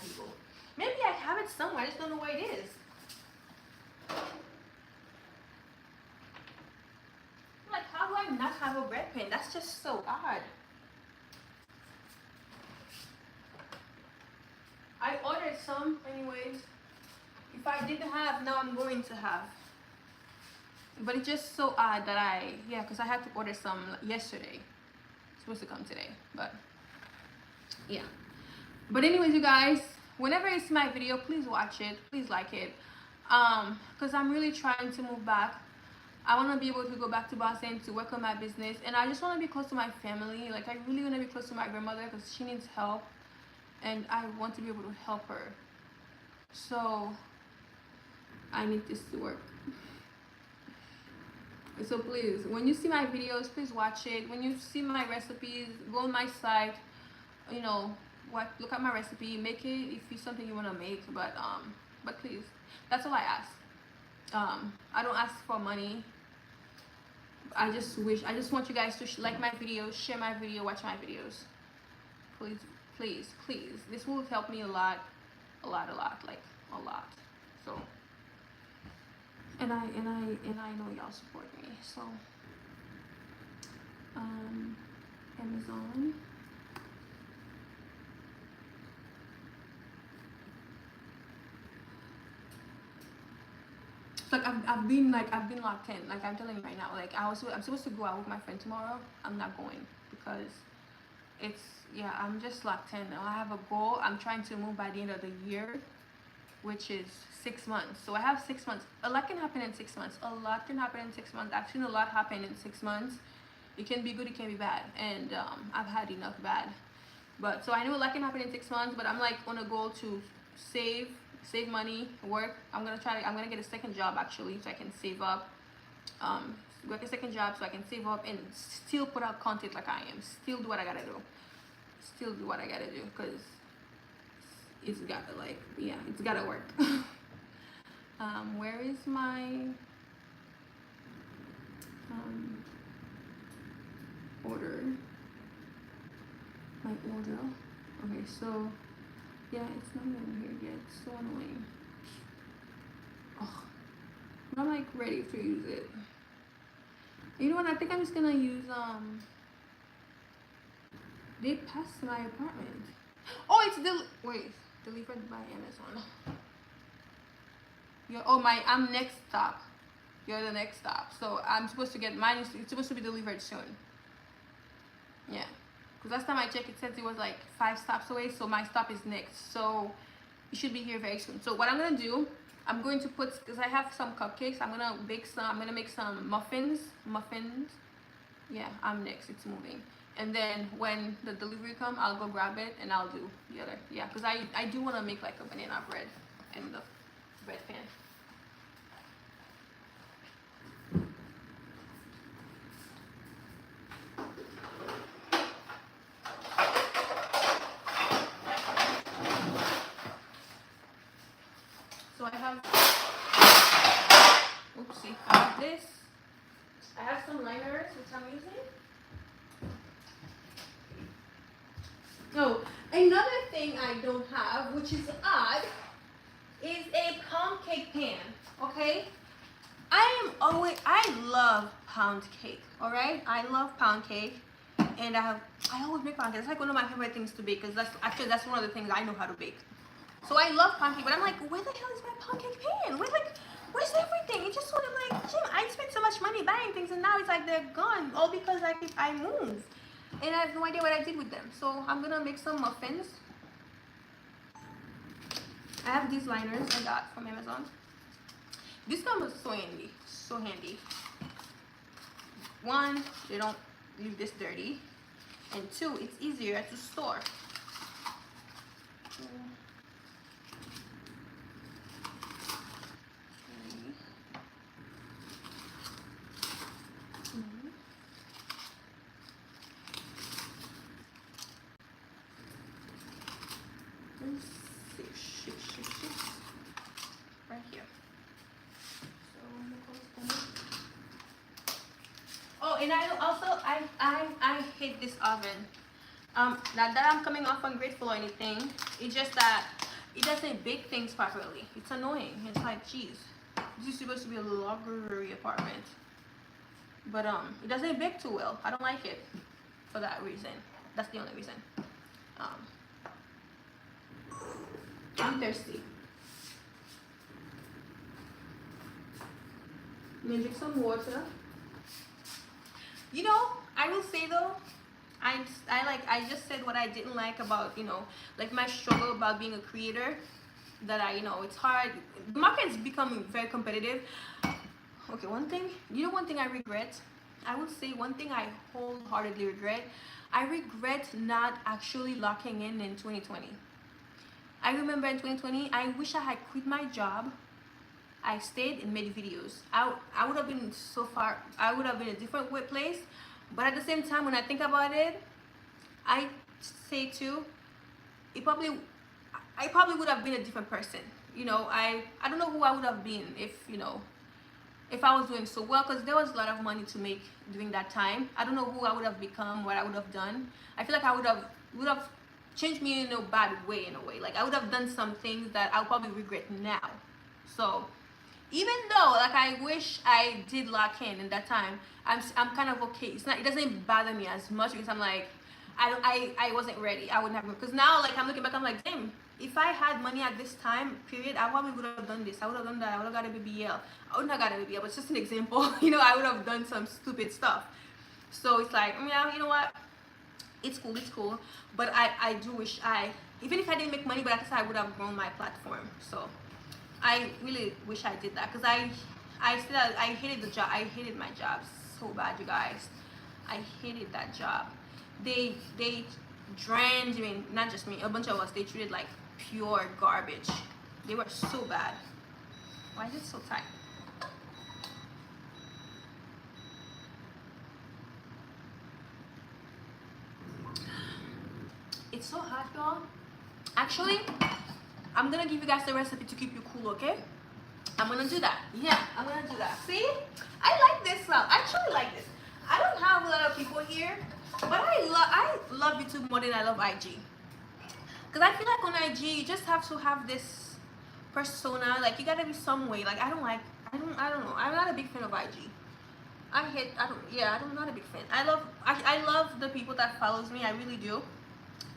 people. Maybe I have it somewhere. I just don't know where it is. Like, how do I not have a bread pan? That's just so odd. I ordered some anyways. If I didn't have, now I'm going to have. But it's just so odd that because I had to order some yesterday. It's supposed to come today, but yeah. But anyways, you guys, whenever you see my video, please watch it, please like it, because I'm really trying to move back. I want to be able to go back to Boston to work on my business, and I just want to be close to my family. Like, I really want to be close to my grandmother because she needs help, and I want to be able to help her. So I need this to work. So please, when you see my videos, please watch it. When you see my recipes, go on my site, you know, look at my recipe, make it if it's something you want to make. But please, that's all I ask. I don't ask for money. I just want you guys to like my videos, share my video, watch my videos. Please, please, please. This will help me a lot, like a lot. So, and I know y'all support me. So, Amazon. Like, I've been locked in. Like, I'm telling you right now, like, I'm supposed to go out with my friend tomorrow. I'm not going because I'm just locked in. I have a goal. I'm trying to move by the end of the year, which is 6 months. So I have 6 months. A lot can happen in 6 months. A lot can happen in 6 months. I've seen a lot happen in 6 months. It can be good, it can be bad, and I've had enough bad. But so I know a lot can happen in 6 months, but I'm like on a goal to save save money, work. I'm gonna get a second job actually, so I can save up. Work a second job so I can save up and still put out content like I am. Still do what I gotta do. Still do what I gotta do, because it's gotta, like, yeah, it's gotta work. Where is my order? My order. Okay, so yeah, it's not even here yet. It's so annoying. Oh, I'm like ready to use it. You know what? I think I'm just gonna use they passed my apartment. Oh, it's delivered by Amazon. I'm next stop. You're the next stop. So I'm supposed to get mine. It's supposed to be delivered soon. Yeah. Because last time I checked, it said it was like 5 stops away. So my stop is next. So it should be here very soon. So what I'm gonna do, I'm going to put, because I have some cupcakes. I'm gonna make some muffins. Yeah, I'm next. It's moving. And then when the delivery comes, I'll go grab it and I'll do the other. Yeah, because I do want to make like a banana bread in the bread pan. So I have, oopsie, I have this. I have some liners which I'm using. Oh, another thing I don't have, which is odd, is a pound cake pan. Okay, I love pound cake. All right, I love pound cake, and I always make pound cake. It's like one of my favorite things to bake, because that's one of the things I know how to bake. So I love pound cake, but I'm like, where the hell is my pound cake pan? Where's everything? It just sort of like, Jim, I spent so much money buying things, and now it's like they're gone, all because I moved. And I have no idea what I did with them. So I'm gonna make some muffins. I have these liners I got from Amazon. This one was so handy, so handy. One, they don't leave this dirty, and two, it's easier to store. Right here. Oh, and I hate this oven. Not that I'm coming off ungrateful or anything. It's just that it doesn't bake things properly. It's annoying. It's like, geez, this is supposed to be a luxury apartment, but it doesn't bake too well. I don't like it for that reason. That's the only reason. I'm thirsty. Let me drink some water. You know, I will say though, I just said what I didn't like about, like my struggle about being a creator. That it's hard. The market is becoming very competitive. Okay, one thing I regret. I would say one thing I wholeheartedly regret. I regret not actually locking in 2020. I remember in 2020, I wish I had quit my job. I stayed and made videos. I would have been so far. I would have been a different place. But at the same time, when I think about it, I say too, I probably would have been a different person. I don't know who I would have been if I was doing so well, because there was a lot of money to make during that time. I don't know who I would have become, what I would have done. I feel like I would have changed me in a bad way, in a way. Like I would have done some things that I'll probably regret now. So even though like I wish I did lock in that time, I'm kind of okay. It doesn't bother me as much, because I'm like, I wasn't ready. I wouldn't have, because now like I'm looking back, I'm like, damn, if I had money at this time period, I probably would have done this. I would have done that. I would have got a BBL. I wouldn't have got a BBL, but it's just an example. I would have done some stupid stuff. So it's like, yeah, you know what? It's cool. But I do wish even if I didn't make money, but I guess I would have grown my platform. So I really wish I did that, because I hated the job. I hated my job so bad, you guys. I hated that job. They drained me, not just me, a bunch of us. They treated like pure garbage. They were so bad. Why is it so tight? It's so hot, y'all. Actually, I'm gonna give you guys the recipe to keep you cool, okay? I'm gonna do that. Yeah, I'm gonna do that. See? I like this stuff. I actually like this. I don't have a lot of people here, but I love YouTube more than I love IG. Because I feel like on IG, you just have to have this persona. Like, you gotta be some way. Like, I don't know. I'm not a big fan of IG. I'm not a big fan. I love the people that follows me. I really do.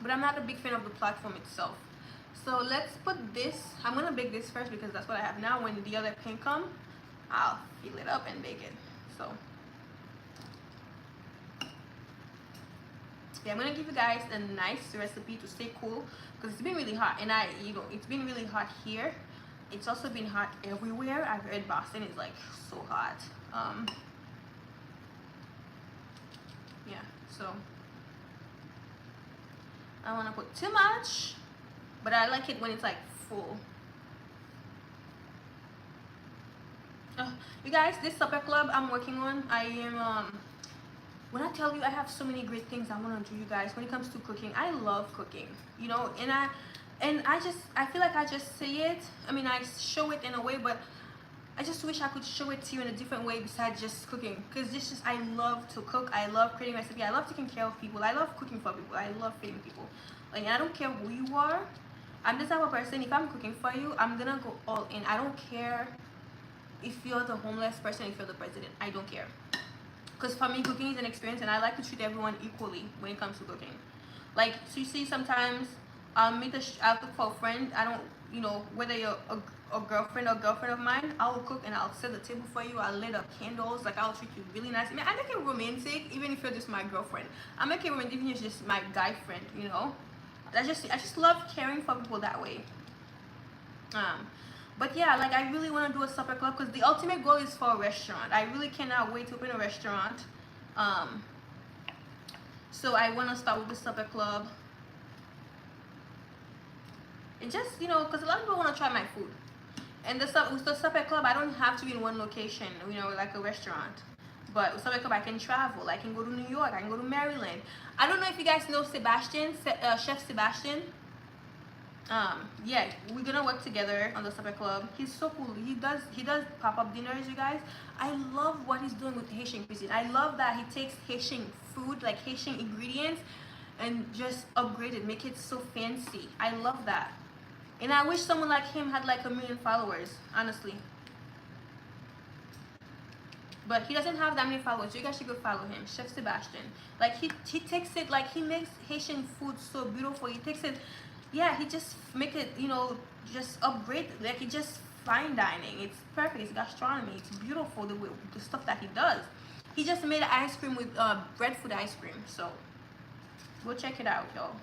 But I'm not a big fan of the platform itself. So let's put this. I'm gonna bake this first because that's what I have now. When the other pan come, I'll fill it up and bake it. So yeah, I'm gonna give you guys a nice recipe to stay cool because it's been really hot, and it's been really hot here. It's also been hot everywhere. I've heard Boston is like so hot. Yeah, so I don't want to put too much, but I like it when it's like full. You guys, this supper club I'm working on, I am when I tell you I have so many great things I want to do, you guys, when it comes to cooking. I love cooking, you know, and I feel like I just say it. I mean, I show it in a way, but I just wish I could show it to you in a different way besides just cooking. Because I love to cook. I love creating recipes. I love taking care of people. I love cooking for people. I love feeding people. Like, I don't care who you are. I'm the type of person, if I'm cooking for you, I'm gonna go all in. I don't care if you're the homeless person, if you're the president. I don't care. Because for me, cooking is an experience, and I like to treat everyone equally when it comes to cooking. Like, so you see, sometimes I'll cook for a friend. I don't, you know, whether you're a girlfriend or girlfriend of mine, I will cook and I'll set the table for you. I'll light up candles. Like, I'll treat you really nice. I mean, I make it romantic, even if you're just my girlfriend. I make it romantic even if you're just my guy friend, you know. I just love caring for people that way. But yeah, like, I really want to do a supper club because the ultimate goal is for a restaurant. I really cannot wait to open a restaurant. So I want to start with the supper club. And just, you know, because a lot of people want to try my food. And with the supper club, I don't have to be in one location, you know, like a restaurant. But with supper club, I can travel. I can go to New York. I can go to Maryland. I don't know if you guys know Sebastian, Chef Sebastian. Yeah, we're gonna work together on the supper club. He's so cool. He does pop-up dinners, you guys. I love what he's doing with Haitian cuisine. I love that he takes Haitian food, like Haitian ingredients, and just upgrade it, make it so fancy. I love that. And I wish someone like him had like 1 million followers, honestly. But he doesn't have that many followers. You guys should go follow him, Chef Sebastian. Like, he takes it, like, he makes Haitian food so beautiful. He takes it, yeah, he just make it, you know, just upgrade it. Like, it's just fine dining. It's perfect. It's gastronomy. It's beautiful, the stuff that he does. He just made ice cream with breadfruit ice cream. So go check it out, y'all.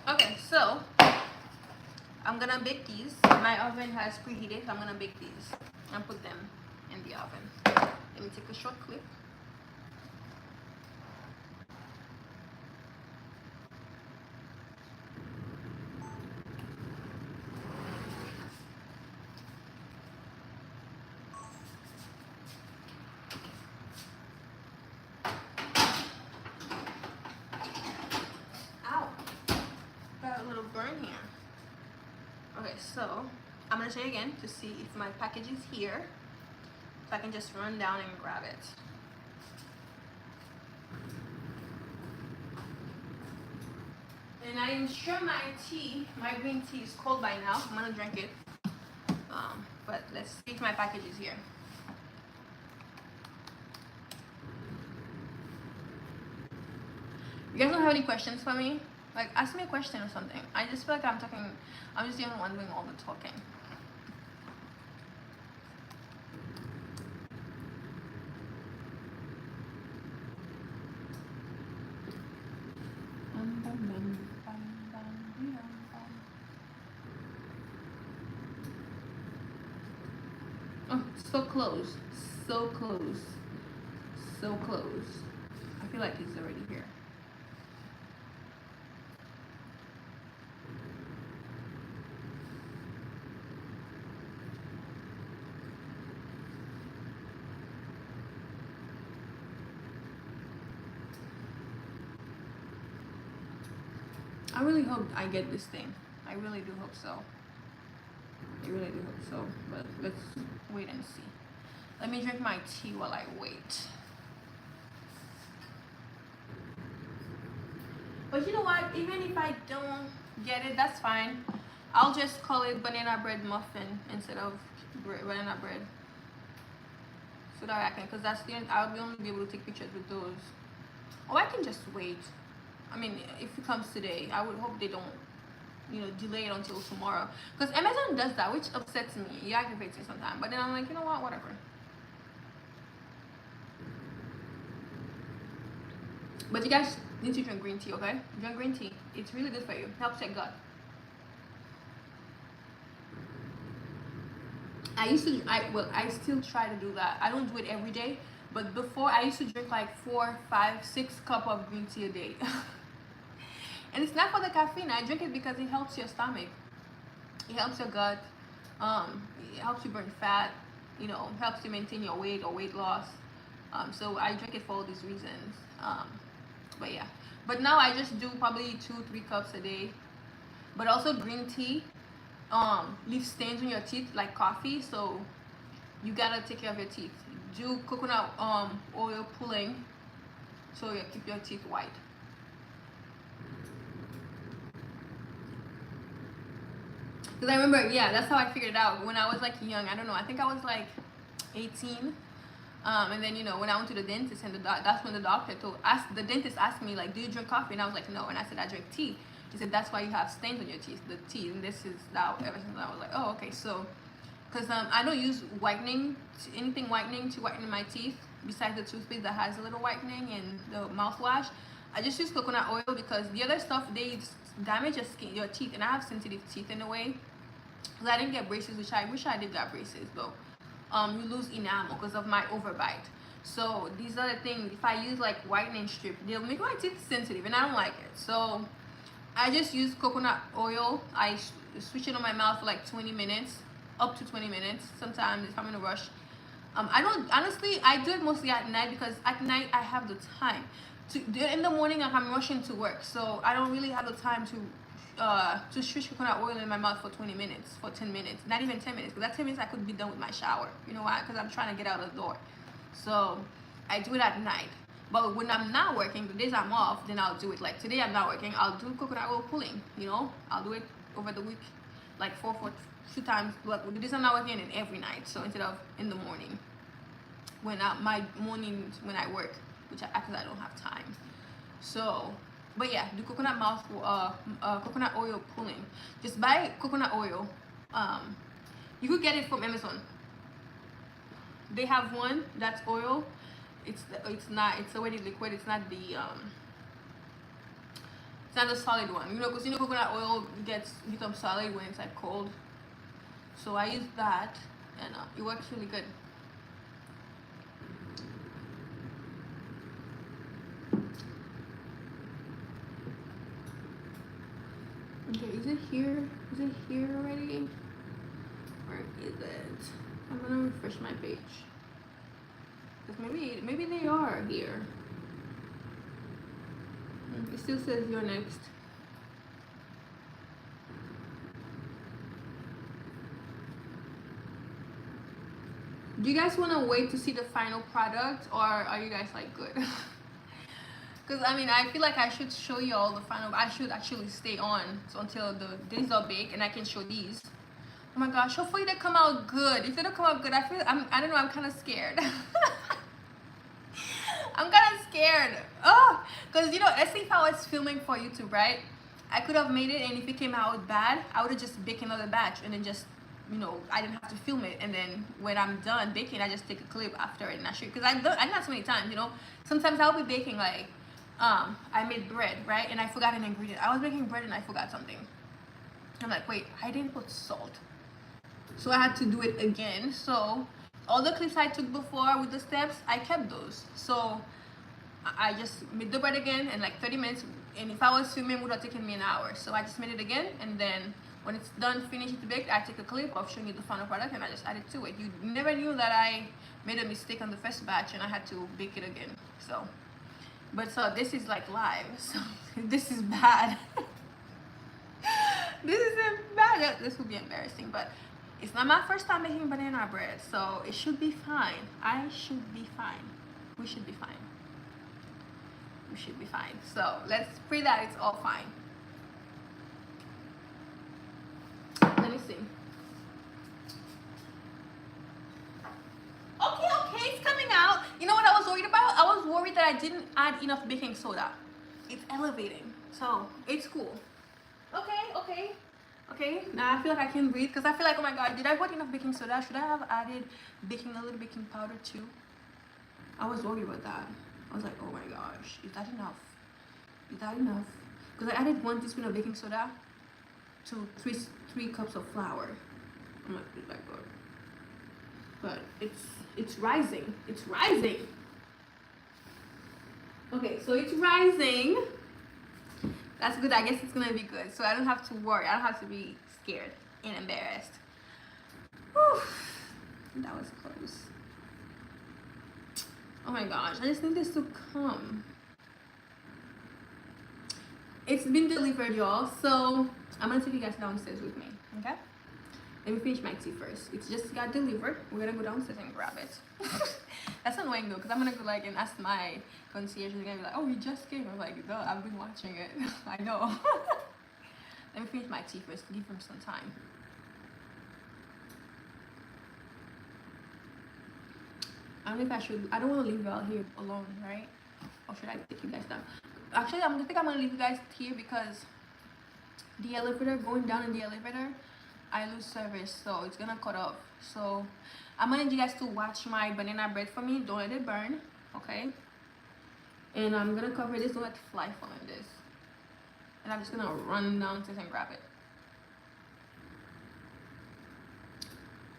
Okay, so I'm gonna bake these. My oven has preheated. I'm gonna bake these and put them in the oven. Let me take a short clip. so I'm gonna show you again to see if my package is here. So I can just run down and grab it. And I am sure my tea, my green tea is cold by now. I'm gonna drink it. But let's see if my package is here. You guys don't have any questions for me? Like, ask me a question or something. I just feel like I'm just the only one doing all the talking. Oh, so close. So close. So close. I feel like it's already here. I really hope I get this thing. I really do hope so. I really do hope so. But let's wait and see. Let me drink my tea while I wait. But you know what? Even if I don't get it, that's fine. I'll just call it banana bread muffin instead of banana bread. So that I can, because that's the I'll only be able to take pictures with those. Or I can just wait. I mean, if it comes today, I would hope they don't, delay it until tomorrow. Because Amazon does that, which upsets me. It aggravates me sometimes. But then I'm like, you know what? Whatever. But you guys need to drink green tea, okay? Drink green tea. It's really good for you. Helps your gut. I still try to do that. I don't do it every day. But before, I used to drink like 4, 5, 6 cups of green tea a day. And it's not for the caffeine. I drink it because it helps your stomach. It helps your gut. It helps you burn fat. Helps you maintain your weight or weight loss. So I drink it for all these reasons. But yeah. But now I just do probably 2, 3 cups a day. But also green tea leaves stains on your teeth like coffee. So you gotta take care of your teeth. Do coconut oil pulling so you keep your teeth white. Because I remember, yeah, that's how I figured it out when I was like young. I don't know, I think I was like 18. And then when I went to the dentist, and that's when the dentist asked me like, do you drink coffee? And I was like, no. And I said, I drink tea. He said, that's why you have stains on your teeth, the teeth. And this is now ever since I was like, oh, okay. So because I don't use anything whitening to whiten my teeth besides the toothpaste that has a little whitening and the mouthwash. I just use coconut oil because the other stuff, they damage your teeth, and I have sensitive teeth in a way. Because I didn't get braces, which I wish I did get braces though. You lose enamel because of my overbite. So these are the things, if I use like whitening strip, they'll make my teeth sensitive, and I don't like it. So I just use coconut oil. I switch it on my mouth for like 20 minutes, up to 20 minutes. Sometimes if I'm in a rush. I do it mostly at night because at night I have the time. To do it in the morning, I'm rushing to work, so I don't really have the time to switch coconut oil in my mouth for 20 minutes, for 10 minutes, not even 10 minutes, because that 10 minutes I could be done with my shower. You know why? Because I'm trying to get out of the door. So I do it at night. But when I'm not working, the days I'm off, then I'll do it. Like today I'm not working, I'll do coconut oil pulling. I'll do it over the week, like 4 2 times. But the days I'm not working, and every night. So instead of in the morning, my mornings when I work, which because I don't have time. So, but yeah, do coconut coconut oil pulling. Just buy coconut oil. You could get it from Amazon. They have one that's oil. It's already liquid. It's not the solid one. Because coconut oil becomes solid when it's like cold. So I use that, and it works really good. Okay, is it here? Is it here already? Where is it? I'm gonna refresh my page. Because maybe they are here. It still says you're next. Do you guys want to wait to see the final product, or are you guys like good? Because I mean, I feel like I should show you all the final. I should actually stay on so until these are baked and I can show these. Oh my gosh, hopefully they come out good. If they don't come out good, I don't know, I'm kind of scared. I'm kind of scared. Oh, because you know, let's say if I was filming for YouTube, right? I could have made it, and if it came out bad, I would have just baked another batch and then just, you know, I didn't have to film it. And then when I'm done baking, I just take a clip after it and I show you. Because I done that so many times, you know. Sometimes I'll be baking like, I made bread, right? And I forgot an ingredient. I was making bread and I forgot something. I'm like, wait, I didn't put salt. So I had to do it again. So all the clips I took before with the steps, I kept those. So I just made the bread again in like 30 minutes. And if I was filming, it would have taken me an hour. So I just made it again. And then when it's done, finished, it's baked, I take a clip of showing you the final product and I just add it to it. You never knew that I made a mistake on the first batch and I had to bake it again. So, but so this is like live. So this is bad. This is bad. This will be embarrassing, but it's not my first time making banana bread, so it should be fine. I should be fine. We should be fine. We should be fine. So let's pray that it's all fine. Let me see. Okay, it's coming out. You know what I was worried about? I was worried that I didn't add enough baking soda. It's elevating, so it's cool. Okay, now I feel like I can breathe because I feel like, oh my god, did I put enough baking soda? Should I have added a little baking powder too? I was worried about that. I was like, oh my gosh, is that enough? Is that enough? Because I added 1 teaspoon of baking soda to 3 cups of flour. I'm like, is that good? But it's rising. It's rising. Okay, so it's rising. That's good. I guess it's gonna be good. So I don't have to worry. I don't have to be scared and embarrassed. Whew. That was close. Oh my gosh, I just need this to come. It's been delivered, y'all. So I'm gonna take you guys downstairs with me. Okay? Let me finish my tea first. It's just got delivered. We're gonna go downstairs and grab it. That's annoying though, because I'm gonna go like and ask my concierge. They're gonna be like, "Oh, you just came." I'm like, "No, I've been watching it." I know. Let me finish my tea first. Give them some time. I don't know if I should. I don't want to leave you all here alone, right? Or should I take you guys down? Actually, I'm gonna leave you guys here because the elevator, going down in the elevator, I lose service, so it's gonna cut off. So I'm gonna need you guys to watch my banana bread for me. Don't let it burn, okay? And I'm gonna cover this. Don't let fly fall in this. And I'm just gonna run downstairs and grab it.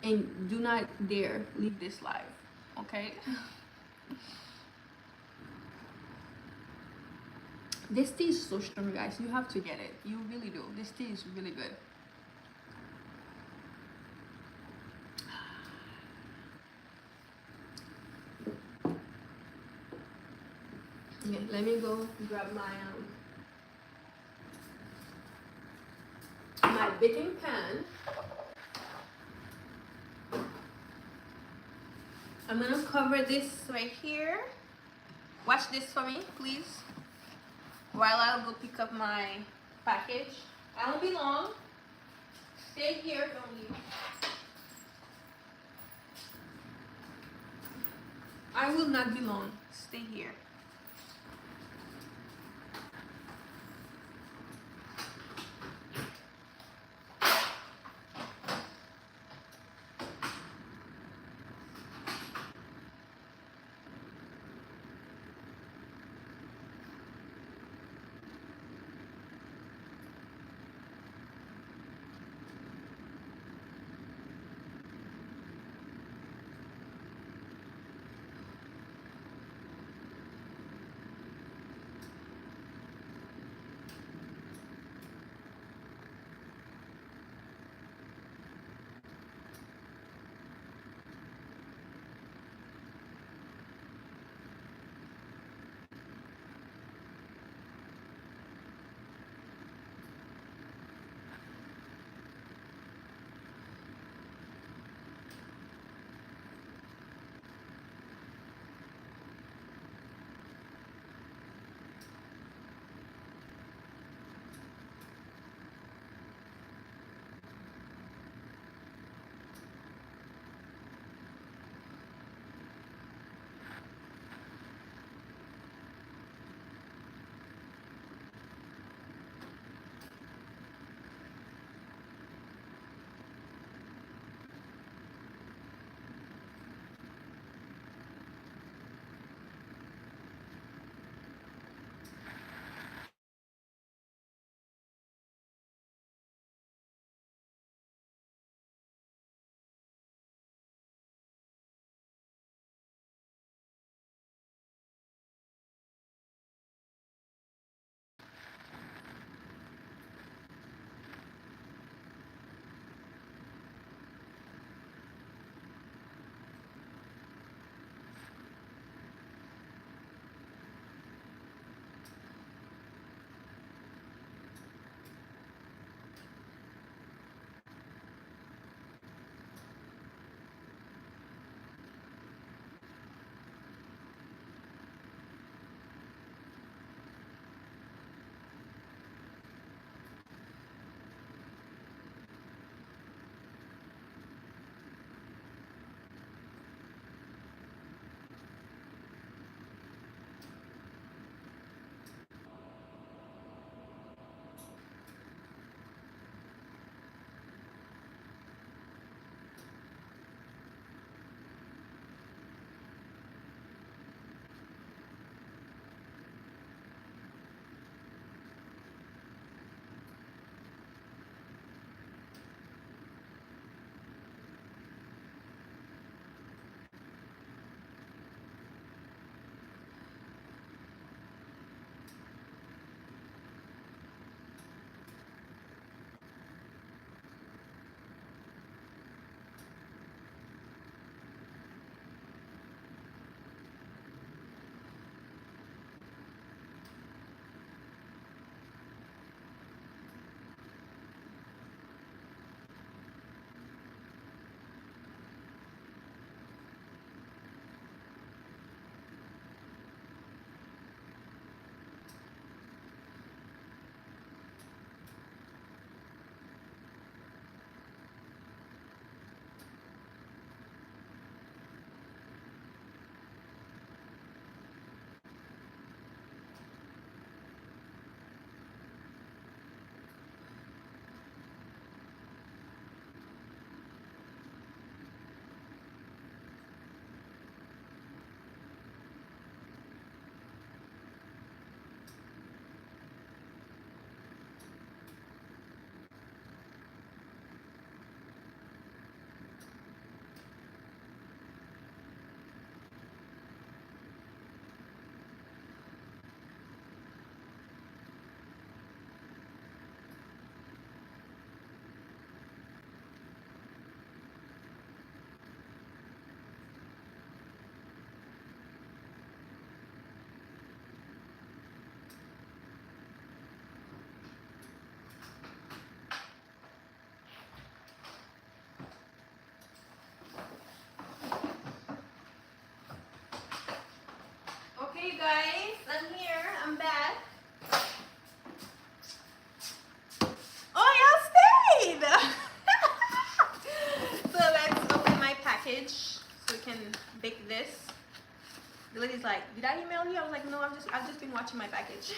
And do not dare leave this live, okay? This tea is so strong, guys. You have to get it. You really do. This tea is really good. Okay, let me go grab my baking pan. I'm gonna cover this right here. Watch this for me, please. While I'll go pick up my package. I won't be long. Stay here, don't leave. I will not be long. Stay here. was like, no, I've just been watching my package.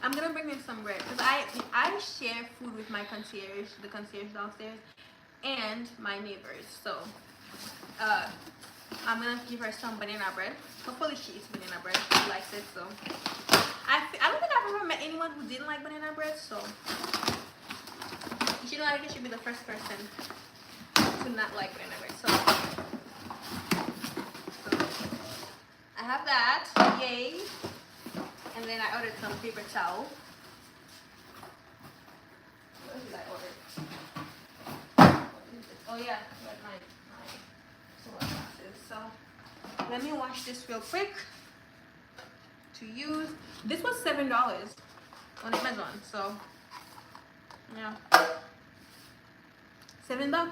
I'm gonna bring in some bread because I share food with my concierge, the concierge downstairs, and my neighbors. So I'm gonna give her some banana bread. Hopefully she eats banana bread. She likes it. So I don't think I've ever met anyone who didn't like banana bread. So she don't like it. She'd be the first person to not like banana bread. So I have that. Yay! And then I ordered some paper towel. What did I order? Oh yeah, my soda glasses. So let me wash this real quick to use. This was $7 on Amazon. So yeah, $7.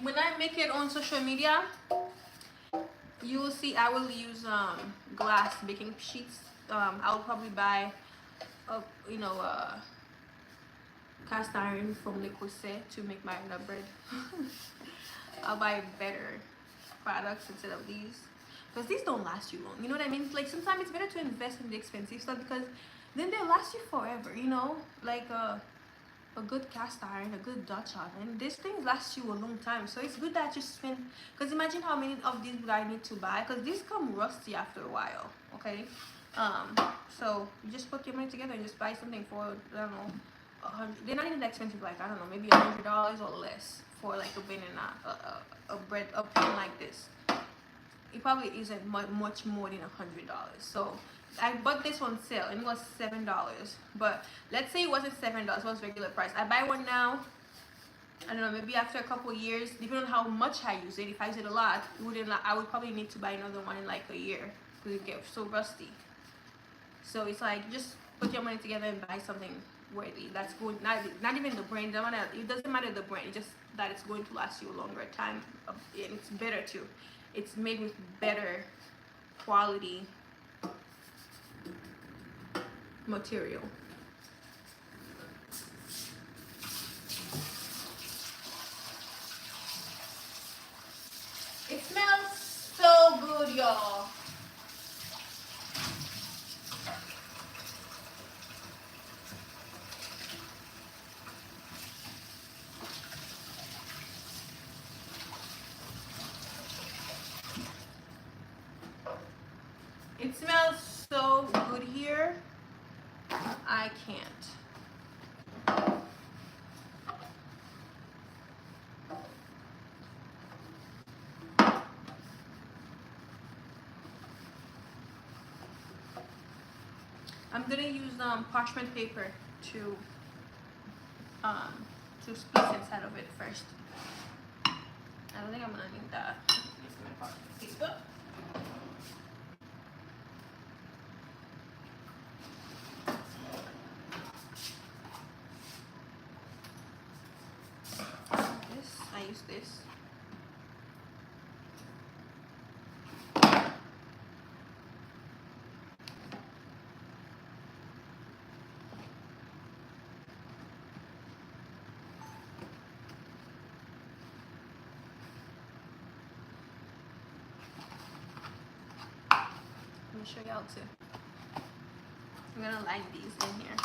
When I make it on social media, you will see I will use glass baking sheets. I'll probably buy cast iron from Le Creuset to make my bread. I'll buy better products instead of these because these don't last you long. You know what I mean? Like sometimes it's better to invest in the expensive stuff because then they'll last you forever. You know, like a good cast iron, a good Dutch oven. These things last you a long time. So it's good that you spend, because imagine how many of these would I need to buy, because these come rusty after a while, okay? So you just put your money together and just buy something for, I don't know, they're not even that expensive, like, I don't know, maybe $100 or less for like a banana, a bread, a pan like this. It probably isn't much more than $100. So I bought this on sale and it was $7. But let's say it wasn't $7, it was regular price. I buy one now, I don't know, maybe after a couple of years, depending on how much I use it. If I use it a lot, I would probably need to buy another one in like a year because it gets so rusty. So it's like just put your money together and buy something worthy. That's good. Not even the brand. It doesn't matter the brand. It's just that it's going to last you a longer time, and it's better too. It's made with better quality material. It smells so good, y'all. It smells so good here. I can't. I'm gonna use parchment paper to split inside of it first. I don't think I'm gonna need that. Use my parchment paper. I use this. Let me show y'all too. I'm gonna line these in here.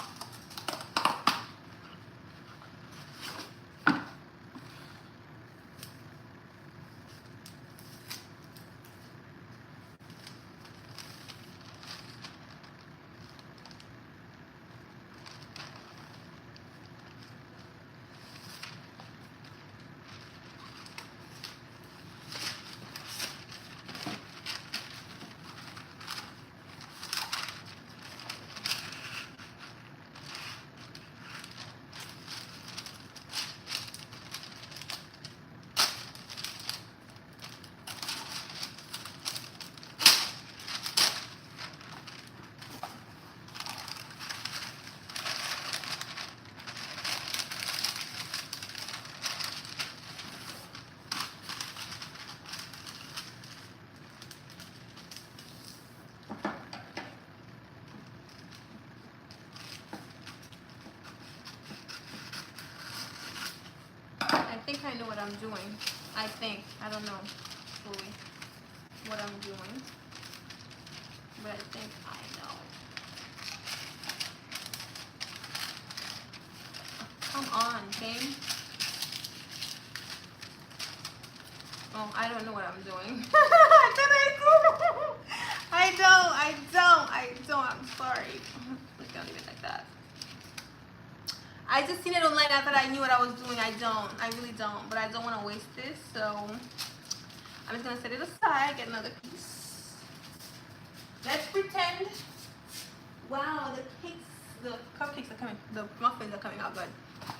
think I know what I'm doing. I think. I don't know fully what I'm doing. But I think I know. Come on, game. Oh, I don't know what I'm doing. I don't. I'm sorry. We can't leave it like that. I just seen it online. I thought I knew what I was doing. I don't. I really don't. But I don't want to waste this, so I'm just gonna set it aside. Get another piece. Let's pretend. Wow, the cakes, the cupcakes are coming. The muffins are coming out good.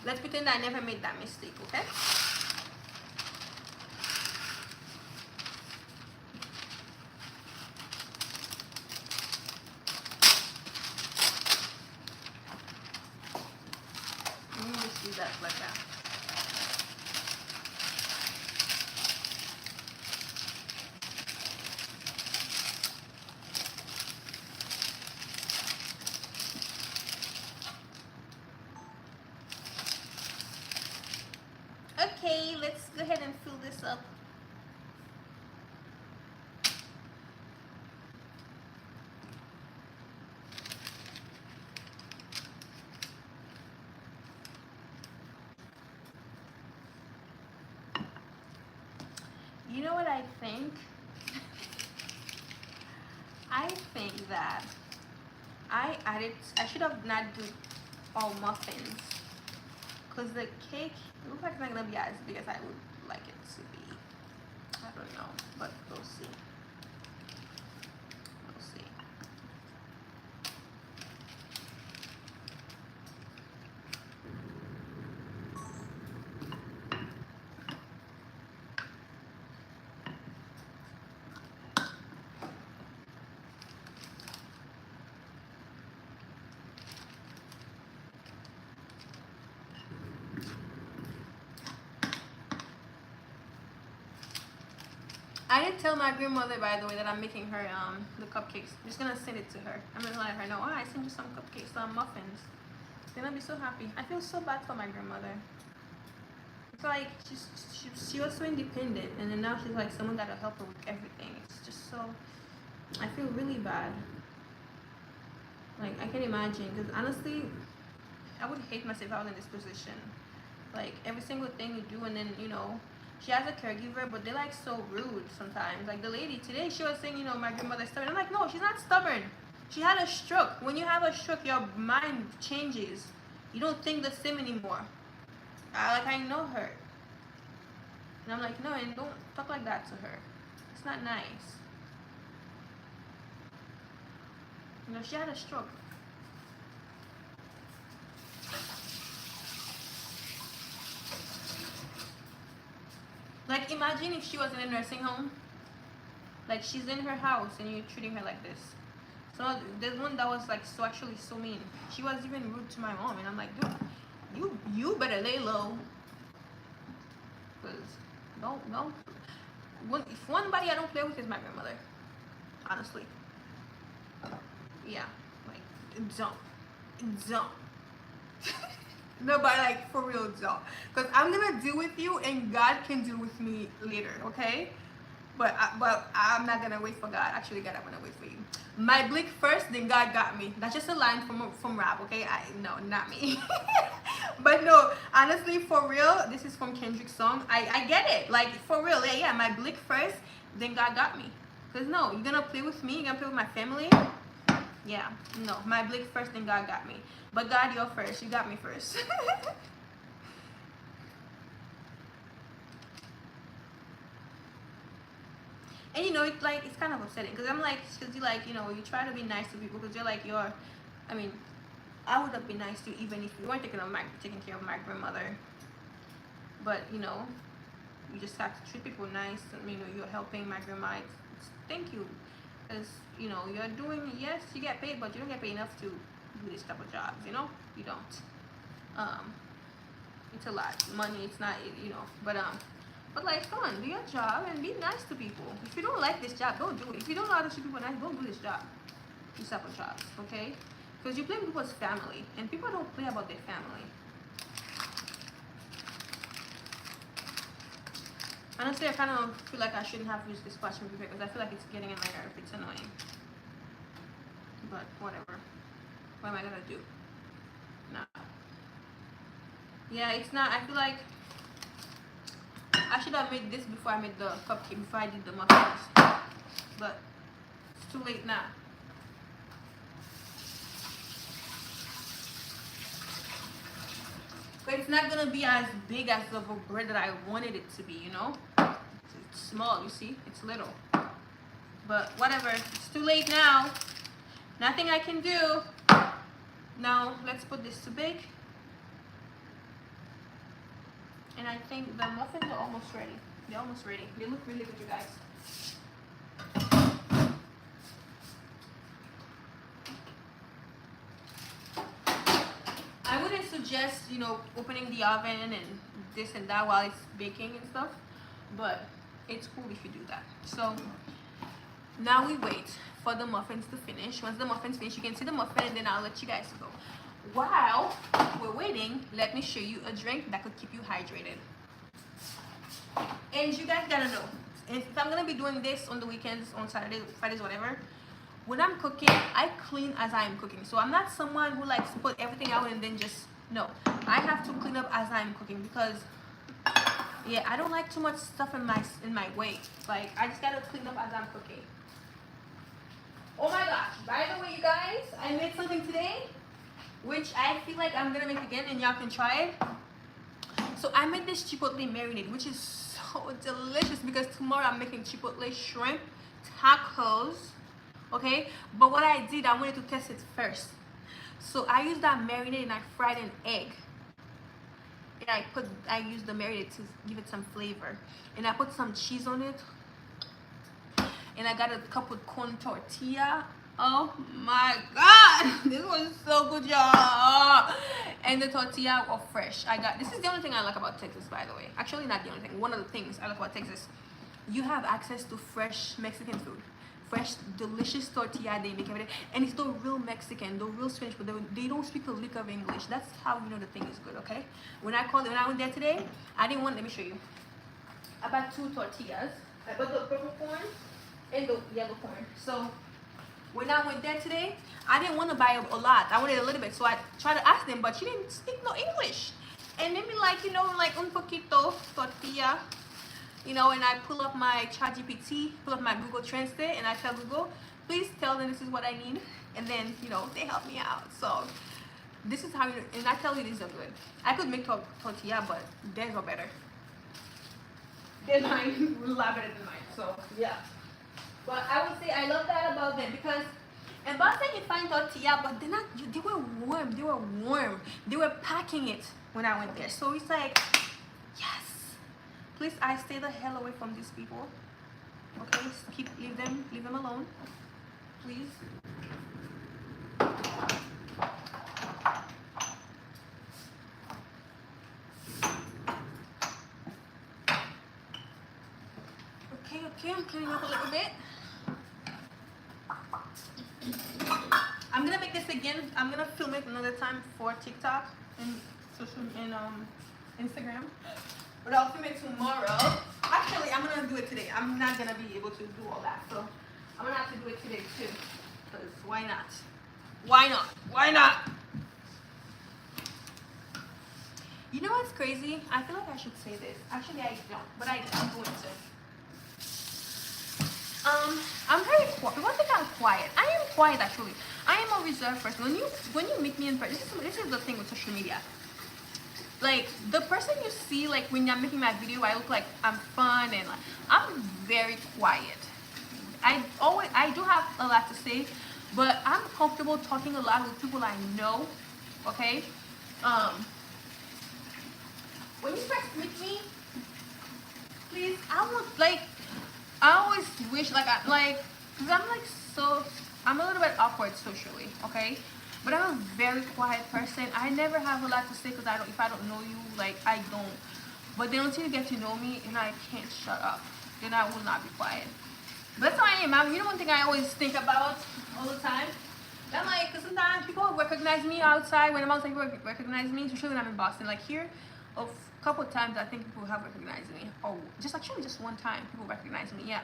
Let's pretend I never made that mistake. Okay. Do that like that. Okay, let's go ahead and fill this up. You know what I think? I think that I should have not do all muffins. Because the cake, it looks like it's not going to be as big as I would like it to be. I don't know, but we'll see. We'll see. I didn't tell my grandmother, by the way, that I'm making her the cupcakes. I'm just gonna send it to her. I'm gonna let her know. Oh, I sent you some cupcakes, some muffins. Then I'll be so happy. I feel so bad for my grandmother. It's like she was so independent, and then now she's like someone gotta help her with everything. It's just so. I feel really bad. Like I can imagine, because honestly, I would hate myself if I was in this position. Like every single thing you do, and then she has a caregiver, but they're like so rude sometimes. Like the lady today, she was saying, my grandmother's stubborn. I'm like, no, she's not stubborn. She had a stroke. When you have a stroke, your mind changes. You don't think the same anymore. I know her. And I'm like, no, and don't talk like that to her. It's not nice. She had a stroke. Like imagine if she was in a nursing home. Like she's in her house and you're treating her like this. So there's one that was like actually so mean. She was even rude to my mom, and I'm like, dude, you better lay low. Cause don't. If one body I don't play with is my grandmother. Honestly. Yeah, like don't. No, but like for real, don't. Cause I'm gonna deal with you, and God can deal with me later, okay? But I'm not gonna wait for God. Actually, God, I'm gonna wait for you. My blink first, then God got me. That's just a line from rap, okay? No, not me. But no, honestly, for real, this is from Kendrick's song. I get it. Like for real, yeah. My blink first, then God got me. Cause no, you're gonna play with me. You're gonna play with my family. Yeah, no, my blink first, then God got me. But God, you're first. You got me first. And it's kind of upsetting because I'm like, because you you try to be nice to people because I mean, I would have been nice to you even if you weren't taking care of my grandmother. But you just have to treat people nice, and you're helping my grandma. Thank you, because you're doing. Yes, you get paid, but you don't get paid enough to do this type of jobs. You don't. It's a lot. Money. It's not. But like, come on, do your job and be nice to people. If you don't like this job, don't do it. If you don't know how to treat people nice, don't do this job. These type of jobs, okay? Because you play with people's family, and people don't play about their family. Honestly, I kind of feel like I shouldn't have used this parchment paper because I feel like it's getting in my nerve. It's annoying. But whatever. What am I gonna do? No. Yeah, it's not. I feel like I should have made this before I made the cupcake, before I did the muffins. But it's too late now. But it's not gonna be as big as the bread that I wanted it to be, you know? It's small, you see? It's little. But whatever. It's too late now. Nothing I can do. Now let's put this to bake. And I think the muffins are almost ready. They're almost ready. They look really good, you guys. I wouldn't suggest, you know, opening the oven and this and that while it's baking and stuff, but it's cool if you do that. So now we wait for the muffins to finish. Once the muffins finish, you can see the muffin and then I'll let you guys go. While we're waiting, let me show you a drink that could keep you hydrated. And you guys gotta know, if I'm gonna be doing this on the weekends, on Saturdays, Fridays, whatever, when I'm cooking, I clean as I'm cooking. So I'm not someone who likes to put everything out and then just, no. I have to clean up as I'm cooking because, yeah, I don't like too much stuff in my way. Like, I just gotta clean up as I'm cooking. Oh my gosh, by the way, you guys, I made something today, which I feel like I'm gonna make again and y'all can try it. So I made this chipotle marinade, which is so delicious because tomorrow I'm making chipotle shrimp tacos. Okay, but what I did, I wanted to test it first. So I used that marinade and I fried an egg. And I used the marinade to give it some flavor. And I put some cheese on it. And I got a cup with corn tortilla. Oh my god, this was so good, y'all. And the tortilla were fresh. This is the only thing I like about Texas, by the way. Actually, not the only thing. One of the things I like about Texas, you have access to fresh Mexican food. Fresh, delicious tortilla they make every day. And it's the real Mexican, the real Spanish, but they don't speak a lick of English. That's how you know the thing is good, okay? When I went there today, let me show you. I bought 2 tortillas. I bought the purple corn and the yellow corn. So when I went there today, I didn't want to buy a lot. I wanted a little bit. So I tried to ask them, but she didn't speak no English. And maybe like, you know, like un poquito tortilla. You know, and I pull up my ChatGPT, pull up my Google Translate, and I tell Google, please tell them this is what I need. And then, you know, they help me out. So this is how you, and I tell you these are good. I could make tortilla, but theirs are better. They're mine, a lot better than mine. So yeah. But I would say I love that about them because in Boston you find tortilla, but they were warm. They were warm. They were packing it when I went there. So it's like, yes. Please, I stay the hell away from these people. Okay, leave them alone, please. Okay, I'm cleaning up a little bit. I'm gonna make this again. I'm gonna film it another time for TikTok and Instagram. But I'll film it tomorrow. Actually, I'm gonna do it today. I'm not gonna be able to do all that, so I'm gonna have to do it today too. Because why not? Why not? Why not? You know what's crazy? I feel like I should say this. Actually, I don't, but I'm going to. I'm very quiet. One thing, I'm quiet. I am quiet actually. I am a reserved person. When you meet me in person, this is the thing with social media. Like the person you see, like when I'm making my video, I look like I'm fun and like I'm very quiet. I do have a lot to say, but I'm comfortable talking a lot with people I know. Okay. When you first meet me, please, I always wish because I'm a little bit awkward socially. Okay. But I'm a very quiet person. I never have a lot to say because if I don't know you, like I don't. But then until you get to know me and I can't shut up, then I will not be quiet. But that's how I am. You know one thing I always think about all the time? I'm like, because sometimes people recognize me outside. When I'm outside, people recognize me, especially when I'm in Boston. Like here, a couple times I think people have recognized me. Oh, just actually just one time people recognized me. Yeah.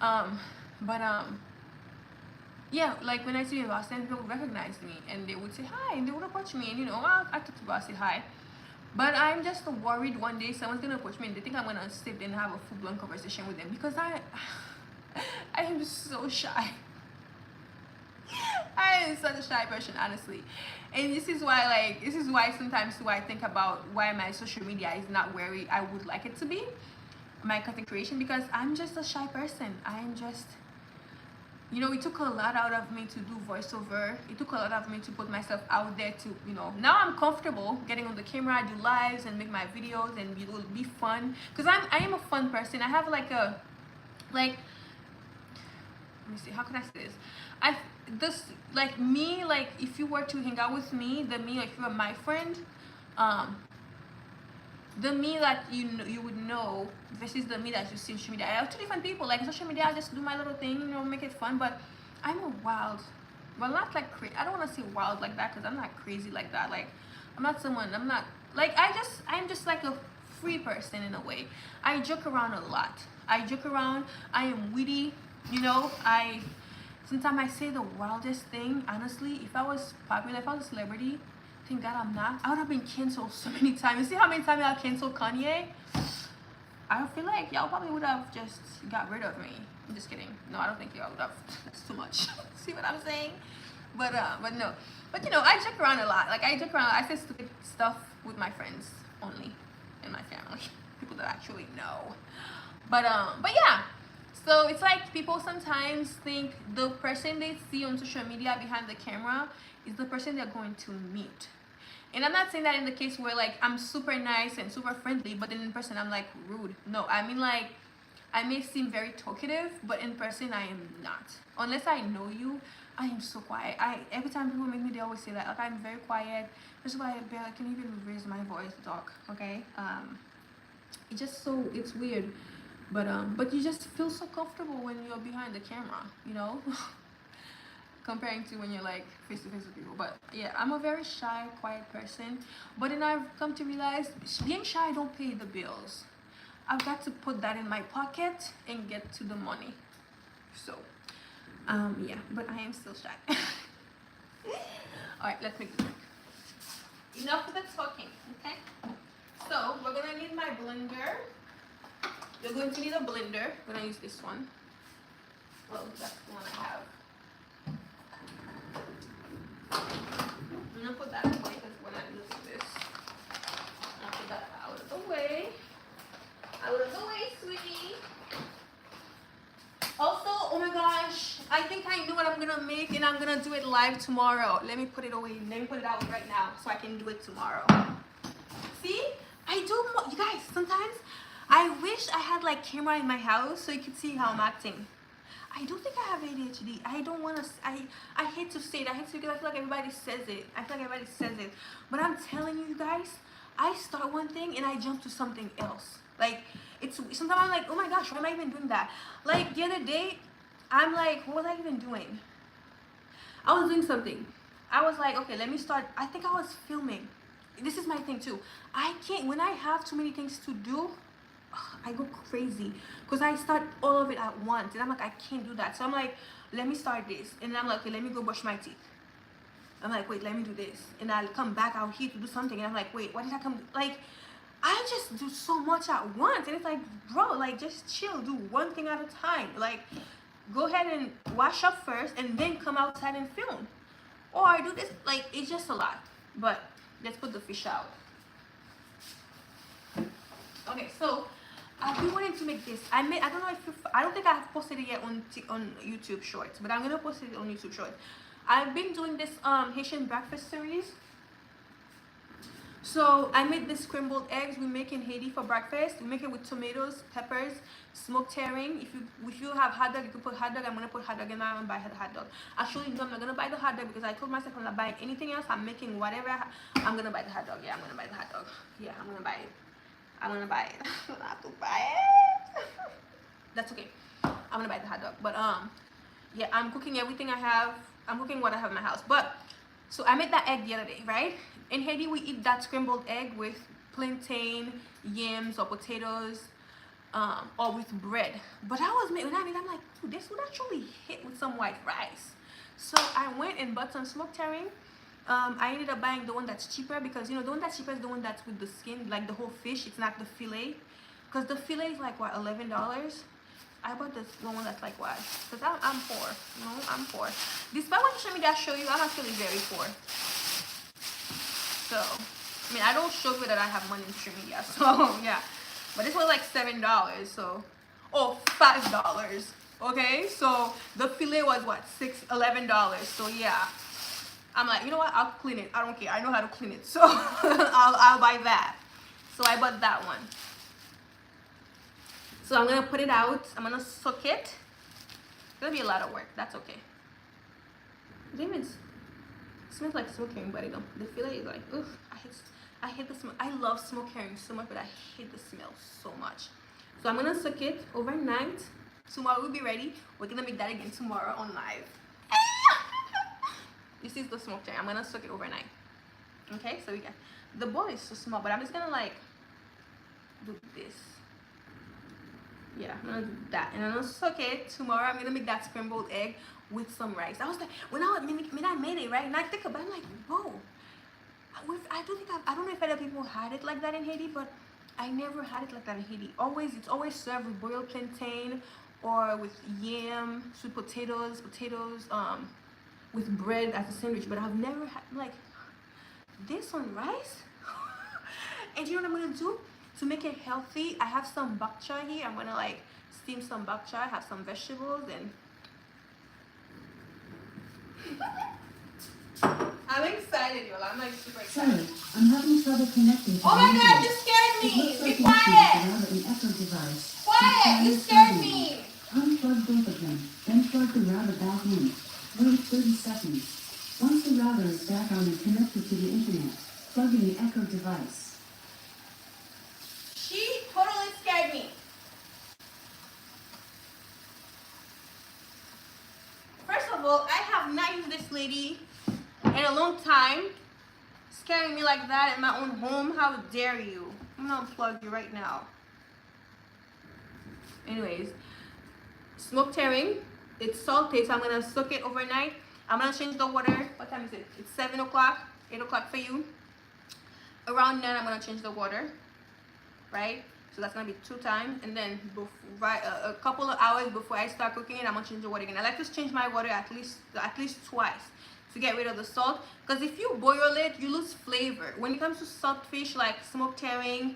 Um, but yeah, like when I see you in Boston, people would recognize me and they would say hi and they would approach me and I talk to people, I say hi. But I'm just worried one day someone's gonna approach me and they think I'm gonna sit and have a full-blown conversation with them because I am so shy. I am such a shy person, honestly. And this is why sometimes too I think about why my social media is not where I would like it to be, my content creation, because I'm just a shy person. I am just, it took a lot out of me to do voiceover. It took a lot of me to put myself out there to, now I'm comfortable getting on the camera, do lives and make my videos and it will be fun. Because I am a fun person. I have like let me see, how can I say this? Like if you were to hang out with me, like if you were my friend, the me that you would know versus the me that you see on social media. I have two different people. Like social media, I just do my little thing, make it fun. But I'm a wild, well, not like crazy. I don't want to say wild like that because I'm not crazy like that. Like I'm not like I'm just like a free person in a way. I joke around a lot. I joke around. I am witty. Sometimes I say the wildest thing. Honestly, if I was popular, if I was a celebrity, thank God I'm not, I would have been canceled so many times. You see how many times y'all canceled Kanye? I feel like y'all probably would have just got rid of me. I'm just kidding. No, I don't think y'all would have. That's too much. See what I'm saying? But no. But I joke around a lot. Like I joke around. I say stupid stuff with my friends only, and my family, people that I actually know. But yeah. So it's like people sometimes think the person they see on social media behind the camera is the person they're going to meet. And I'm not saying that in the case where like I'm super nice and super friendly, but then in person I'm like rude. No, I mean like I may seem very talkative, but in person I am not. Unless I know you, I am so quiet. Every time people meet me, they always say that. Like I'm very quiet. That's why I can even raise my voice to talk. Okay. It's weird. But you just feel so comfortable when you're behind the camera, comparing to when you're like face to face with people. But yeah, I'm a very shy, quiet person. But then I've come to realize being shy don't pay the bills. I've got to put that in my pocket and get to the money. So, yeah, but I am still shy. All right, let's make the drink. Enough of the talking, okay? So we're gonna need my blender. You're going to need a blender. I'm gonna use this one. Well, that's the one I have. I'm gonna put that away because we're not using this. I'll put that out of the way. Out of the way, sweetie. Also, oh my gosh, I think I know what I'm gonna make and I'm gonna do it live tomorrow. Let me put it away. Let me put it out right now so I can do it tomorrow. See? You guys, sometimes I wish I had like camera in my house so you could see how I'm acting. I don't think I have ADHD. I don't want to, I hate to say it. I hate to because I feel like everybody says it. But I'm telling you guys, I start one thing and I jump to something else. Like, sometimes I'm like, oh my gosh, why am I even doing that? Like, the other day, I'm like, what was I even doing? I was doing something. I was like, okay, let me start. I think I was filming. This is my thing too. I can't, when I have too many things to do, I go crazy because I start all of it at once and I'm like, I can't do that. So I'm like, let me start this, and then I'm like, okay, let me go brush my teeth. I'm like, wait, let me do this, and I'll come back out here to do something, and I'm like, wait, what did I come, like, I just do so much at once, and it's like, bro, like, just chill, do one thing at a time. Like, go ahead and wash up first and then come outside and film, or I do this. Like, it's just a lot. But let's put the fish out. Okay, so I've been wanting to make this. I don't know if I don't think I have posted it yet on YouTube Shorts, but I'm gonna post it on YouTube Shorts. I've been doing this Haitian breakfast series. So I made this scrambled eggs we make in Haiti for breakfast. We make it with tomatoes, peppers, smoked herring. If you have hot dog, you can put hot dog. I'm gonna put hot dog, and I'm gonna buy hot dog. Actually, no, I'm not gonna buy the hot dog because I told myself I'm not buying anything else. I'm making whatever. I'm gonna buy the hot dog. Yeah, I'm gonna buy the hot dog. Yeah, I'm gonna buy it. I'm gonna buy it. I'm gonna have to buy it. That's okay. I'm gonna buy the hot dog. But yeah, I'm cooking everything I have. I'm cooking what I have in my house. But so I made that egg the other day, right? In Haiti, we eat that scrambled egg with plantain, yams, or potatoes, or with bread. But when I made, I'm like, dude, this would actually hit with some white rice. So I went and bought some smoked herring. I ended up buying the one that's cheaper because, you know, the one that's cheaper is the one that's with the skin, like the whole fish. It's not the fillet, because the fillet is like what, $11. I bought this one that's like what? Because I'm poor. No, I'm poor. Despite what social media show you, I'm actually very poor. So, I mean, I don't show you that I have money in social media. So, yeah. But this was like $7. So, oh, $5. Okay? So, the fillet was what? $11. So, yeah. I'm like, you know what? I'll clean it. I don't care. I know how to clean it. So, I'll buy that. So, I bought that one. So I'm gonna put it out. I'm gonna soak it. It's gonna be a lot of work. That's okay. It smells like smoked herring, but the fillet is like, oof. I hate the smell. I love smoked herring so much, but I hate the smell so much. So I'm gonna soak it overnight. Tomorrow we'll be ready. We're gonna make that again tomorrow on live. This is the smoked herring. I'm gonna soak it overnight. Okay, so we got the bowl is so small, but I'm just gonna like do this. Yeah, I'm gonna do that, and I'm gonna soak it. Tomorrow I'm gonna make that scrambled egg with some rice. I was like, when I made it, right, and I think about it, I'm like, whoa. I don't know if other people had it like that in Haiti, but I never had it like that in Haiti. It's always served with boiled plantain or with yam, sweet potatoes, with bread as a sandwich. But I've never had like this on rice. And you know what I'm gonna do? To make it healthy, I have some bok choy here. I'm gonna like steam some bok choy, have some vegetables, and I'm excited, y'all. I'm like super excited. Sorry, I'm having trouble connecting. Oh my god, you scared me! Be quiet! Quiet! You scared me! Unplug both of them, then plug the router back in. Wait 30 seconds. Once the router is back on and connected to the internet, plug in the Echo device. She totally scared me. First of all, I have not used this lady in a long time. Scaring me like that in my own home. How dare you? I'm gonna unplug you right now. Anyways, smoked herring. It's salty, so I'm gonna soak it overnight. I'm gonna change the water. What time is it? It's 7 o'clock, 8 o'clock for you. Around 9, I'm gonna change the water. Right, so that's gonna be 2 times, and then a couple of hours before I start cooking it, I'm gonna change the water again. I like to change my water at least twice to get rid of the salt, because if you boil it, you lose flavor. When it comes to salt fish like smoked herring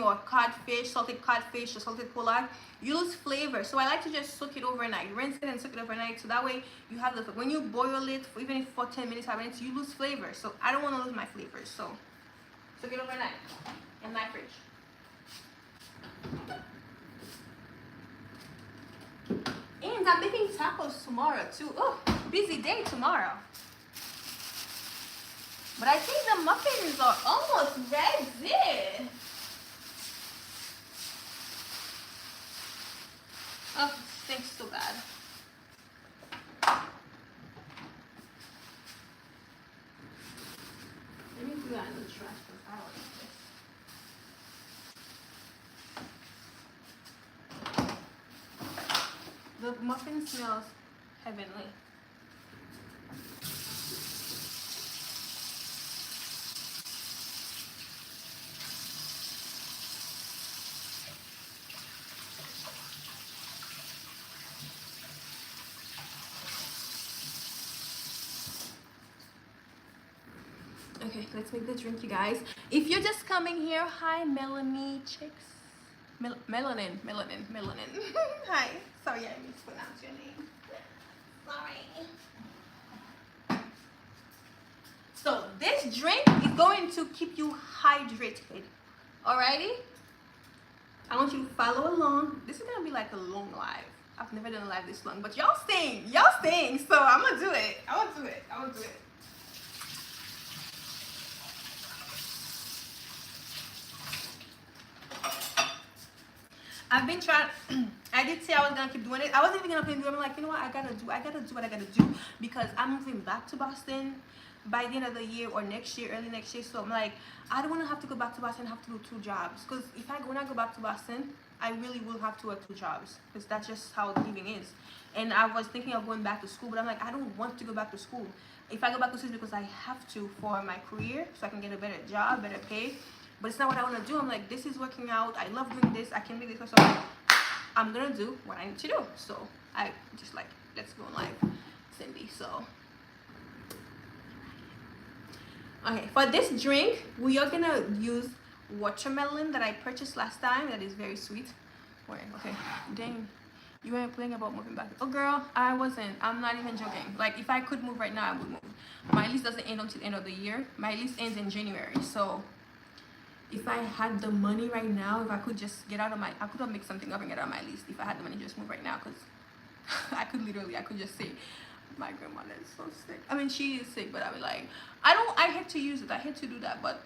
or codfish, salted codfish or salted pollock, you lose flavor. So I like to just soak it overnight, rinse it and soak it overnight, so that way you have when you boil it, even if for 10 minutes, 5 minutes, you lose flavor. So I don't want to lose my flavor, so soak it overnight in my fridge. And I'm making tacos tomorrow too. Oh, busy day tomorrow. But I think the muffins are almost ready. Oh, it stinks so bad. Let me do that in the trash because I don't like this. The muffin smells heavenly. Okay, let's make the drink, you guys. If you're just coming here, hi, Melanie Chicks. Melanin. Hi. Sorry, I mispronounced your name. Sorry. So this drink is going to keep you hydrated. Alrighty? I want you to follow along. This is gonna be like a long live. I've never done a live this long, but y'all staying. So I'm gonna do it. I've been trying. I did say I was gonna keep doing it. I wasn't even gonna keep doing it. I'm like, you know what? I gotta do what I gotta do because I'm moving back to Boston. by the end of the year or next year, early next year. So I'm like, I don't want to have to go back to Boston and have to do 2 jobs. Because when I go back to Boston, I really will have to work 2 jobs. Because that's just how living is. And I was thinking of going back to school, but I'm like, I don't want to go back to school. If I go back to school, it's because I have to for my career, so I can get a better job, better pay. But it's not what I want to do. I'm like, this is working out. I love doing this. I can make this. So I'm going to do what I need to do. So I just like, let's go live, Sendy. So, okay, for this drink, we are going to use watermelon that I purchased last time. That is very sweet. Wait, okay, dang. You weren't playing about moving back. Oh, girl, I wasn't. I'm not even joking. Like, if I could move right now, I would move. My lease doesn't end until the end of the year. My lease ends in January. So, if I had the money right now, if I could just get out of I could have made something up and get out of my lease. If I had the money, just move right now. Because I could just say, my grandmother is so sick. I mean, she is sick, but I mean, like, I hate to use it. I hate to do that, but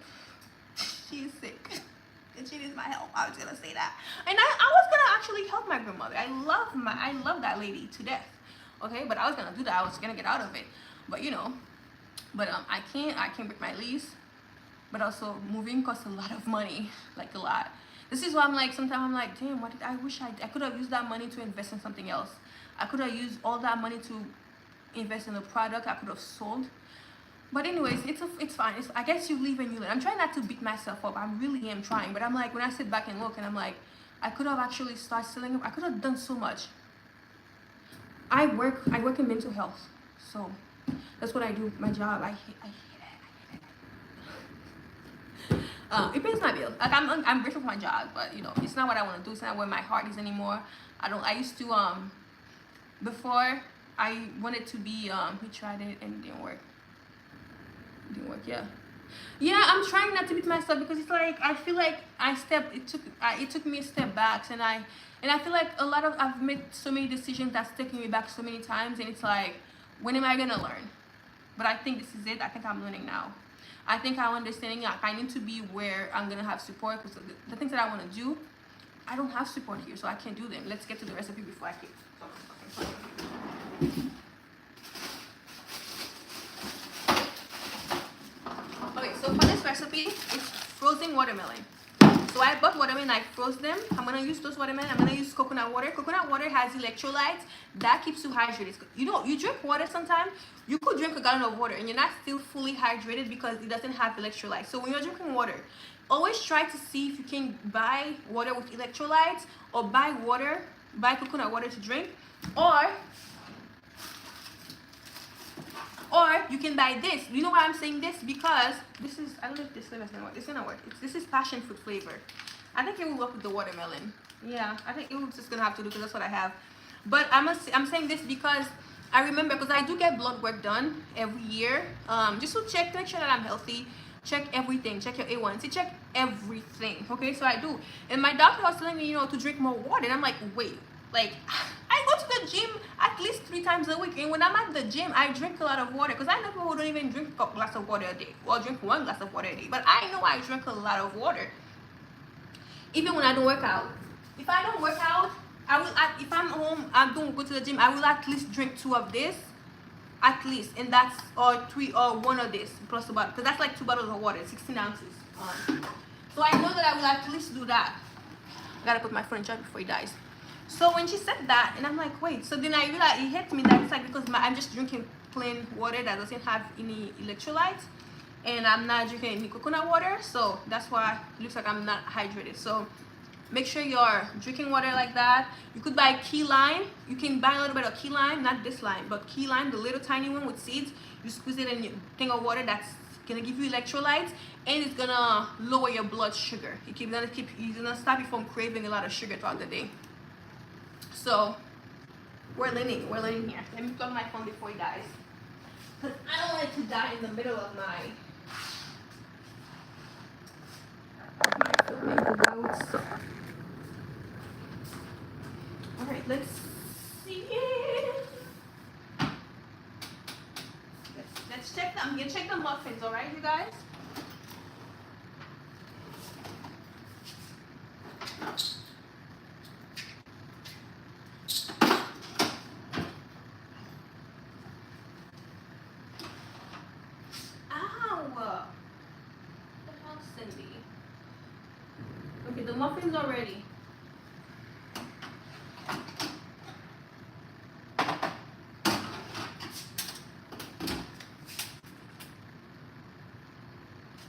she is sick. And she needs my help. I was gonna say that, and I was gonna actually help my grandmother. I love that lady to death. Okay, but I was gonna do that. I was gonna get out of it, but I can't break my lease. But also moving costs a lot of money, like a lot. This is why I'm like, sometimes I'm like, damn, I wish I could have used that money to invest in something else. I could have used all that money to invest in a product I could have sold. But anyways, it's fine. I guess you live and you learn. I'm trying not to beat myself up. I really am trying. But I'm like, when I sit back and look, and I'm like, I could have actually started selling them. I could have done so much. I work in mental health, so that's what I do. My job. I hate it. It pays my bill. Like I'm grateful for my job, but it's not what I want to do. It's not where my heart is anymore. I used to before I wanted to be we tried it and it didn't work. Yeah, I'm trying not to beat myself, because it's like I feel like it took me a step back, and I feel like I've made so many decisions that's taken me back so many times, and it's like, when am I gonna learn? But I think this is it. I think I'm learning now. I think I'm understanding, like, I need to be where I'm gonna have support, because the things that I want to do, I don't have support here, so I can't do them. Let's get to the recipe before I keep talking. Okay, so for this recipe, it's frozen watermelon. So I bought watermelon, I froze them. I'm gonna use those watermelon. I'm gonna use coconut water. Coconut water has electrolytes that keeps you hydrated. You drink water sometimes. You could drink a gallon of water and you're not still fully hydrated because it doesn't have electrolytes. So when you're drinking water, always try to see if you can buy water with electrolytes, or buy coconut water to drink, or you can buy this. You know why I'm saying this? Because this is, I don't know if this flavor is gonna work. It's gonna work. This is passion fruit flavor. I think it will work with the watermelon. Yeah, I think it was just gonna have to do, because that's what I have. But I'm saying this because I remember, because I do get blood work done every year, just to make sure that I'm healthy. Check everything. Check your A1C. Check everything. Okay, so I do. And my doctor was telling me, to drink more water. And I'm like, wait, like, I go to the gym at least 3 times a week, and when I'm at the gym, I drink a lot of water, because I know people who don't even drink a glass of water a day, or drink 1 glass of water a day. But I know I drink a lot of water, even when I don't work out. If I don't work out, if I'm home, I don't go to the gym, I will at least drink 2 of this, at least, and that's, or 3, or 1 of this plus a bottle, because that's like 2 bottles of water, 16 ounces. So I know that I will at least do that. I gotta put my phone in charge before it dies. So when she said that, and I'm like, wait, so then I realized it hit me that it's like, because I'm just drinking plain water that doesn't have any electrolytes, and I'm not drinking any coconut water, so that's why it looks like I'm not hydrated. So make sure you're drinking water like that. You could buy key lime. You can buy a little bit of key lime, not this lime, but key lime, the little tiny one with seeds. You squeeze it in a thing of water that's gonna give you electrolytes, and it's gonna lower your blood sugar. It's gonna stop you from craving a lot of sugar throughout the day. So we're learning here. Let me plug my phone before it dies, because I don't want it to die in the middle of my filming. So, all right, let's see it. Let's check them. I'm gonna check the muffins. All right, you guys. the muffins are ready.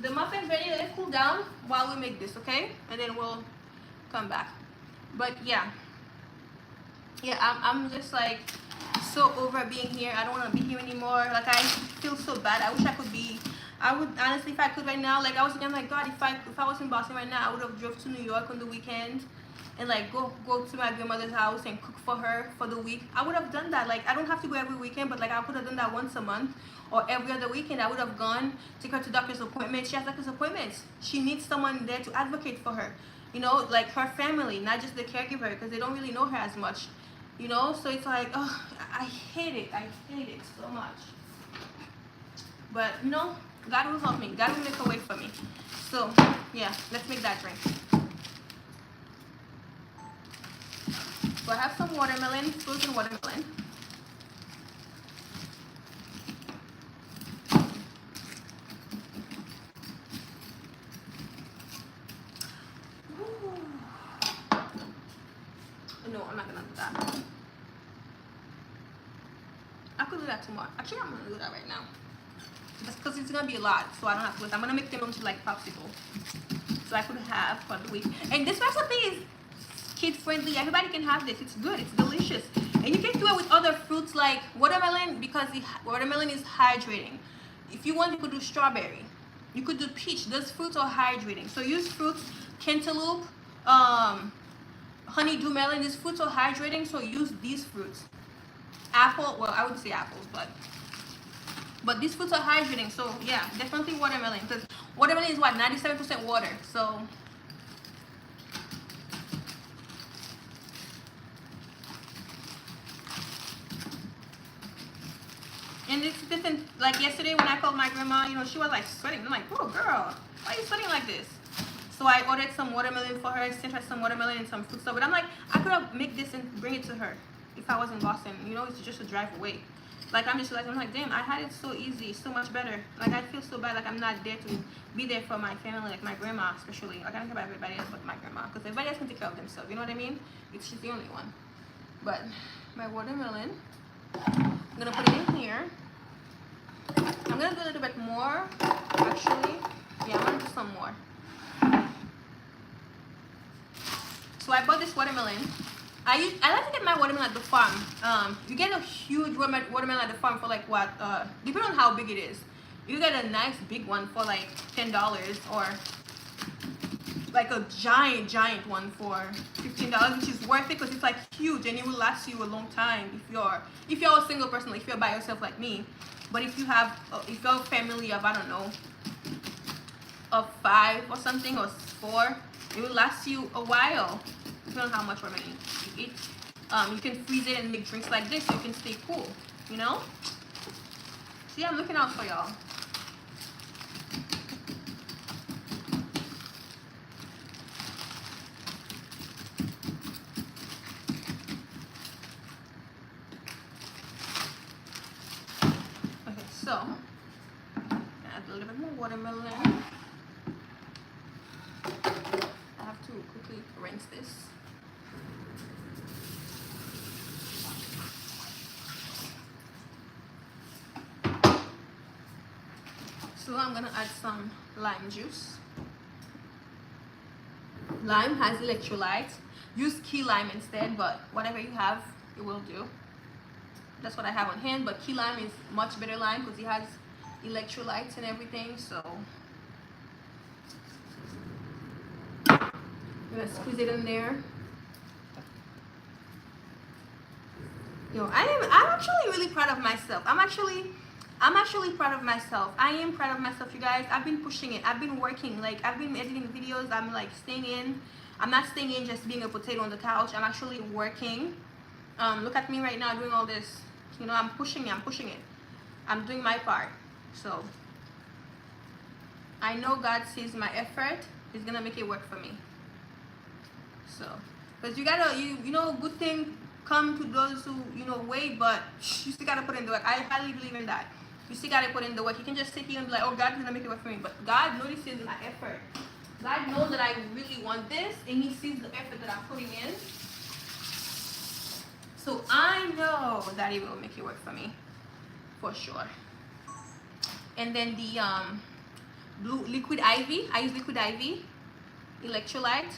The muffins ready. Let it cool down while we make this, okay? And then we'll come back. But yeah, I'm just like so over being here. I don't want to be here anymore. Like I feel so bad. I wish I could be. I would honestly, if I could right now, like I was thinking, like God, if I was in Boston right now, I would have drove to New York on the weekend and like go to my grandmother's house and cook for her for the week. I would have done that. Like I don't have to go every weekend, but like I could have done that once a month or every other weekend. I would have gone, take her to doctor's appointments. She has doctor's appointments. She needs someone there to advocate for her. You know, like her family, not just the caregiver, because they don't really know her as much. You know, so it's like, oh, I hate it. I hate it so much. But you know, God will help me. God will make a way for me. So yeah, let's make that drink. So I have some watermelon, frozen watermelon. No, I'm not gonna do that. I could do that tomorrow. Actually, I'm gonna do that right now. Just because it's gonna be a lot, so I don't have to wait. I'm gonna make them into like popsicle, so I could have for the week. And this recipe is kid friendly. Everybody can have this. It's good. It's delicious, and you can do it with other fruits like watermelon because watermelon is hydrating. If you want, you could do strawberry. You could do peach. Those fruits are hydrating. So use fruits, cantaloupe, honeydew melon. These fruits are hydrating, so use these fruits. Apple, well, I would say apples, but these fruits are hydrating, so yeah, definitely watermelon, because watermelon is what, 97% water. So and it's different. Like yesterday when I called my grandma, you know, she was like sweating. I'm like, oh girl, why are you sweating like this? So I ordered some watermelon for her, sent her some watermelon and some fruit stuff. But I'm like, I could have made this and bring it to her if I was in Boston. You know, it's just a drive away. Like I'm just like, I'm like, damn, I had it so easy, so much better. Like I feel so bad, like I'm not there to be there for my family, like my grandma especially. Like I don't care about everybody else but my grandma, because everybody else can take care of themselves. You know what I mean? She's the only one. But my watermelon, I'm gonna put it in here. I'm gonna do a little bit more, actually. Yeah, I'm gonna do some more. So I bought this watermelon. I like to get my watermelon at the farm. You get a huge watermelon at the farm for like what? Depending on how big it is. You get a nice big one for like $10, or like a giant one for $15, which is worth it because it's like huge and it will last you a long time if you're a single person, like if you're by yourself like me. But if you're a family of, I don't know, of 5 or something, or 4, it will last you a while. Depending on how much watermelon you eat. You can freeze it and make drinks like this so you can stay cool, you know? See, I'm looking out for y'all. Okay, so add a little bit more watermelon. I have to quickly rinse this. So I'm gonna add some lime juice. Lime has electrolytes. Use key lime instead, but whatever you have, it will do. That's what I have on hand, but key lime is much better lime because it has electrolytes and everything. So I'm gonna squeeze it in there. You know, I'm actually really proud of myself. I'm actually proud of myself. I am proud of myself, you guys. I've been pushing it. I've been working. Like I've been editing videos. I'm like staying in. I'm not staying in just being a potato on the couch. I'm actually working. Look at me right now doing all this. You know, I'm pushing it. I'm doing my part. So I know God sees my effort. He's gonna make it work for me. So, because you gotta, you know, good thing come to those who, you know, wait, but you still gotta put in the work. I highly believe in that. You still gotta put in the work. You can just sit here and be like, oh, God is gonna make it work for me. But God notices my effort. God knows that I really want this, and He sees the effort that I'm putting in. So I know that He will make it work for me, for sure. And then the blue liquid IV. I use liquid IV, electrolyte.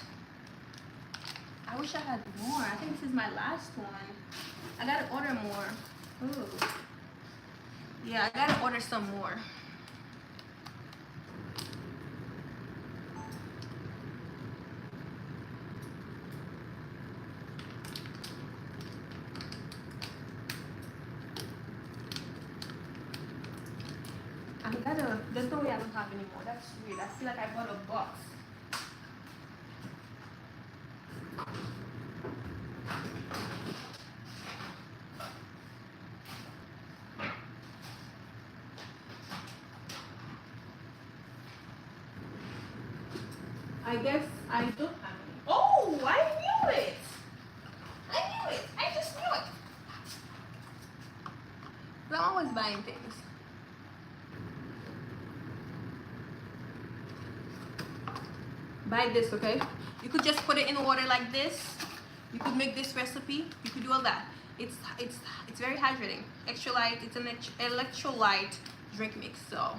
I wish I had more. I think this is my last one. I gotta order more. Ooh. Yeah, I gotta order some more. There's no way I don't have any more. That's weird. I feel like I bought a box. I guess I don't have any. Oh, I knew it! I knew it! I just knew it! I'm always buying things. Buy this, okay? You could just put it in water like this. You could make this recipe. You could do all that. It's very hydrating. Electrolyte. It's an electrolyte drink mix. So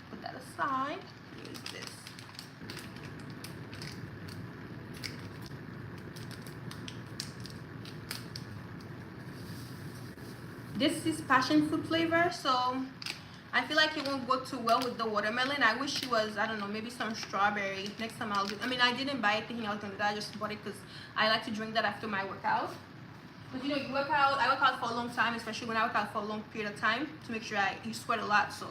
put that aside. Use this. This is passion fruit flavor, so I feel like it won't go too well with the watermelon. I wish it was, I don't know, maybe some strawberry. Next time I'll do. I mean, I didn't buy it thinking I was gonna do that. I just bought it because I like to drink that after my workout. But you know, you work out. I work out for a long time, especially when I work out for a long period of time to make sure you sweat a lot. So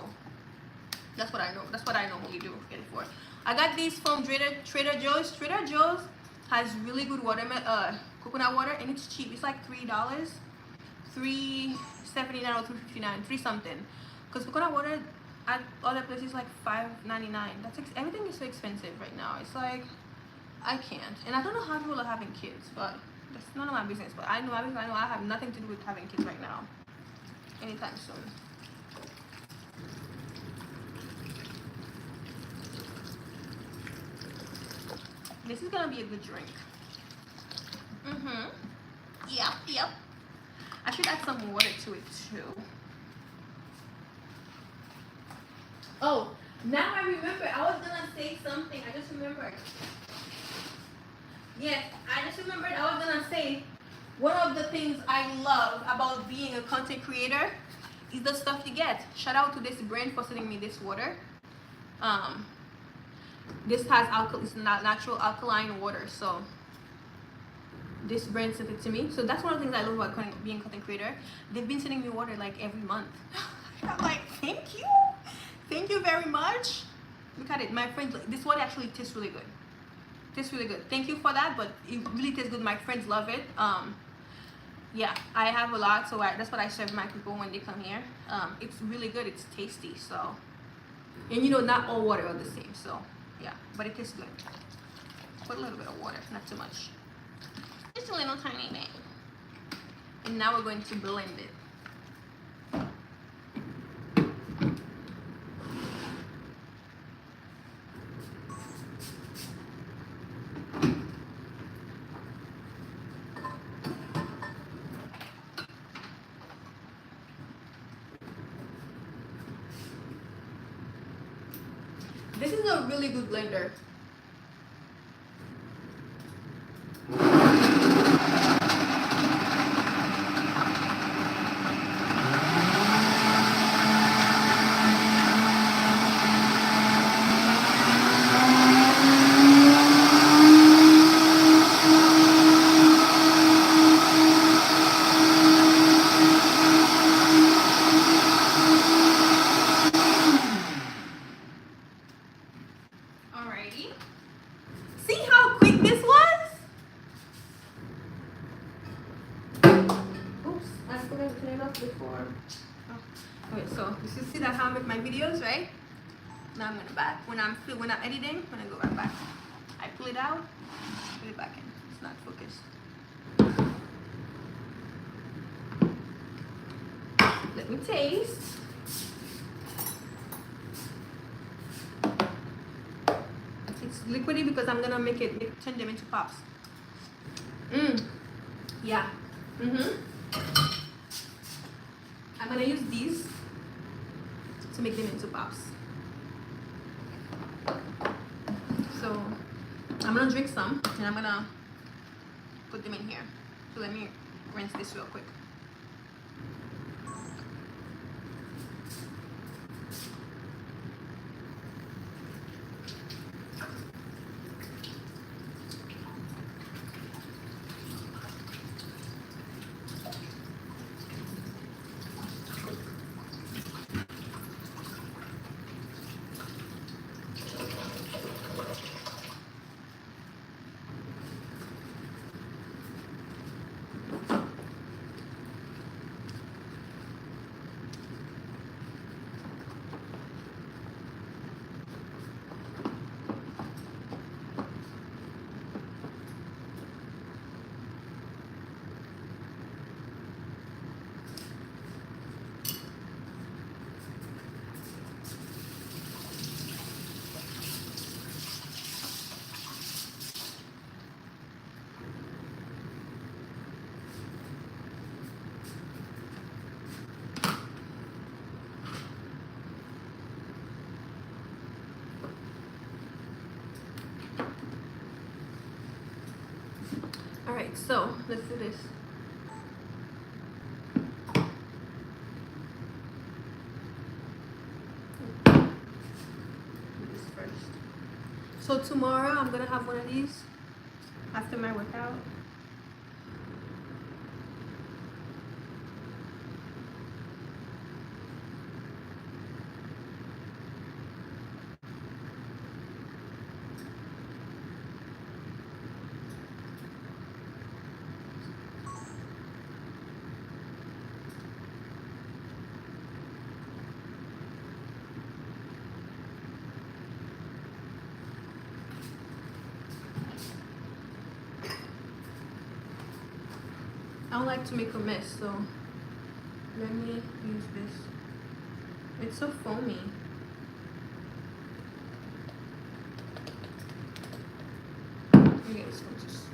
that's what I know. That's what I normally do. Get it for. I got these from Trader Joe's. Trader Joe's has really good coconut water, and it's cheap. It's like $3, $3.79 or $3.59, $3 something. Because coconut water at other places like $5.99. Everything is so expensive right now. It's like I can't. And I don't know how people are having kids, but that's none of my business. But I know I have nothing to do with having kids right now. Anytime soon. This is gonna be a good drink. Yep. I should add some water to it too. Oh, now I remember. I was gonna say something. I just remembered. Yes, I just remembered. I was gonna say one of the things I love about being a content creator is the stuff you get. Shout out to this brand for sending me this water. This has it's natural alkaline water. So this brand sent it to me. So that's one of the things I love about being a content creator. They've been sending me water like every month. I'm like, thank you. Thank you very much. Look at it. My friends, this one actually tastes really good. Tastes really good. Thank you for that, but it really tastes good. My friends love it. Yeah, I have a lot, so that's what I serve my people when they come here. It's really good. It's tasty. So, and you know, not all water are the same. So, yeah, but it tastes good. Put a little bit of water, not too much. Just a little tiny bit. And now we're going to blend it. This is a really good blender. Alrighty. See how quick this was? Oops, I forgot to turn it off before. Oh. Okay, so you see that how I make my videos, right? Now I'm gonna back when I'm editing. When I go right back, I pull it out, put it back in. It's not focused. Let me taste. liquidy because I'm gonna turn them into pops. Yeah. I'm gonna use these to make them into pops. So I'm gonna drink some and I'm gonna put them in here. So let me rinse this real quick. Alright, so let's do this. This first. So tomorrow I'm gonna have one of these after my workout. I don't like to make a mess, so let me use this. It's so foamy. Let me get this one just.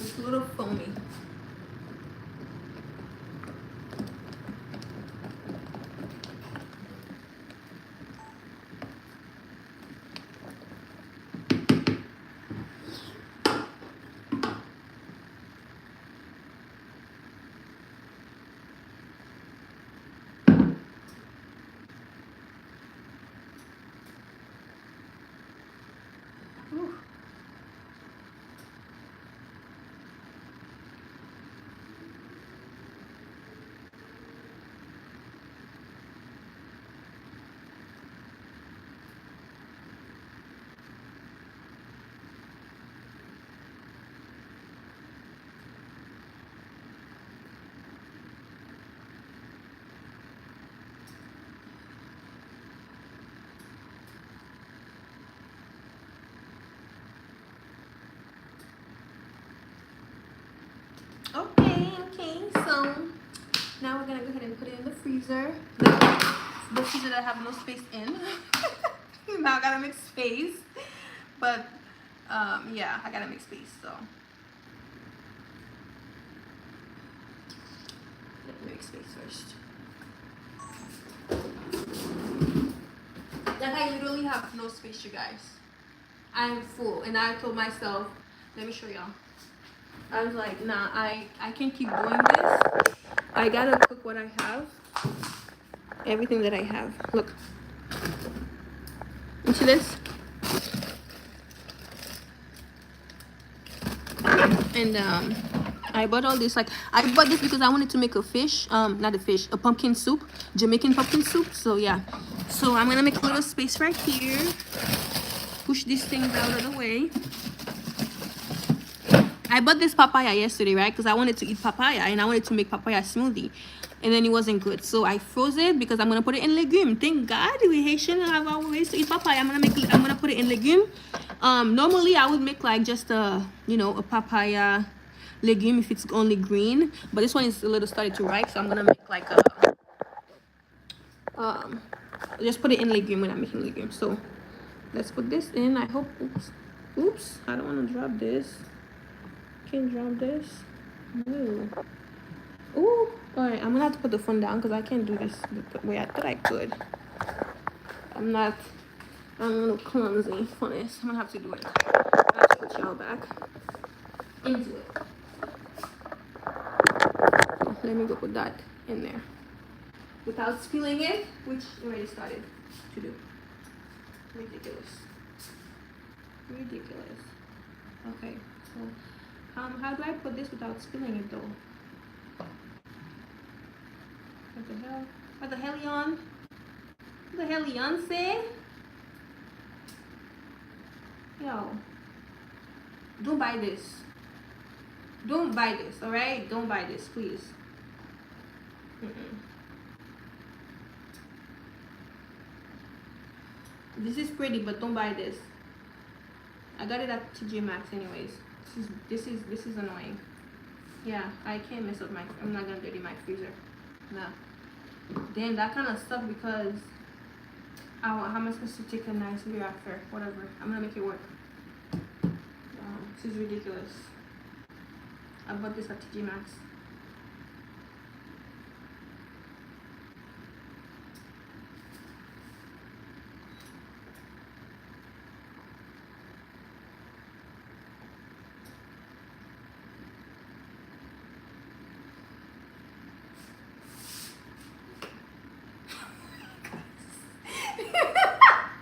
It's a little foamy. Whew. Okay, so now we're gonna go ahead and put it in the freezer. The freezer that I have no space in. Now I gotta make space. But yeah, I gotta make space, so let me make space first. Like I literally have no space, you guys. I'm full and I told myself, let me show y'all. I was like, nah, I can't keep doing this. I gotta cook what I have. Everything that I have. Look. You see this? And I bought all this. Like, I bought this because I wanted to make a fish. Not a fish, a pumpkin soup. Jamaican pumpkin soup. So yeah. So I'm gonna make a little space right here. Push these things out of the way. I bought this papaya yesterday, right? Because I wanted to eat papaya and I wanted to make papaya smoothie. And then it wasn't good. So I froze it because I'm going to put it in legume. Thank God we Haitian have our ways to eat papaya. I'm going to put it in legume. Normally I would make like just a papaya legume if it's only green. But this one is a little started to ripe. So I'm going to make like a um just put it in legume when I'm making legume. So let's put this in. I hope, oops, I don't want to drop this. Can't drop this. No. Ooh, all right, I'm gonna have to put the phone down because I can't do this the way I thought I could. I'm a little clumsy for this. I'm gonna have to do it. I have to put y'all back into it. So let me go put that in there without spilling it, which I already started to do. Ridiculous. Ridiculous. Okay, so how do I put this without spilling it though? What the hell? What the hell, Yon? What the hell, Yon say? Yo, don't buy this. Don't buy this, alright? Don't buy this, please. This is pretty, but don't buy this. I got it at TJ Maxx anyways. This is annoying. Yeah, I can't mess up I'm not gonna dirty my freezer. No. Damn, that kind of stuff because how am I supposed to take a nice beer after? Whatever. I'm gonna make it work. This is ridiculous. I bought this at TJ Maxx.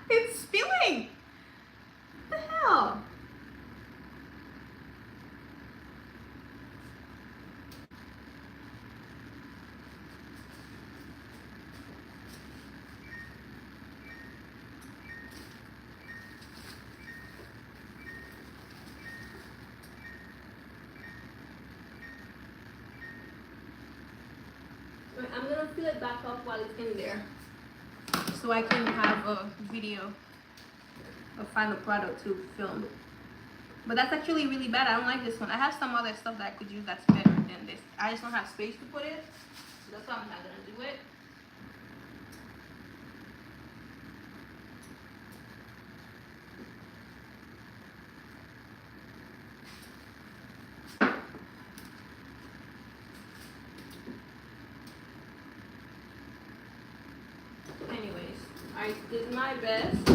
It's spilling. What the hell? I'm gonna fill it back up while it's in there, so I can have a video, a final product to film. But that's actually really bad. I don't like this one. I have some other stuff that I could use that's better than this. I just don't have space to put it, so that's why I'm not gonna do it. Anyways, I did my best,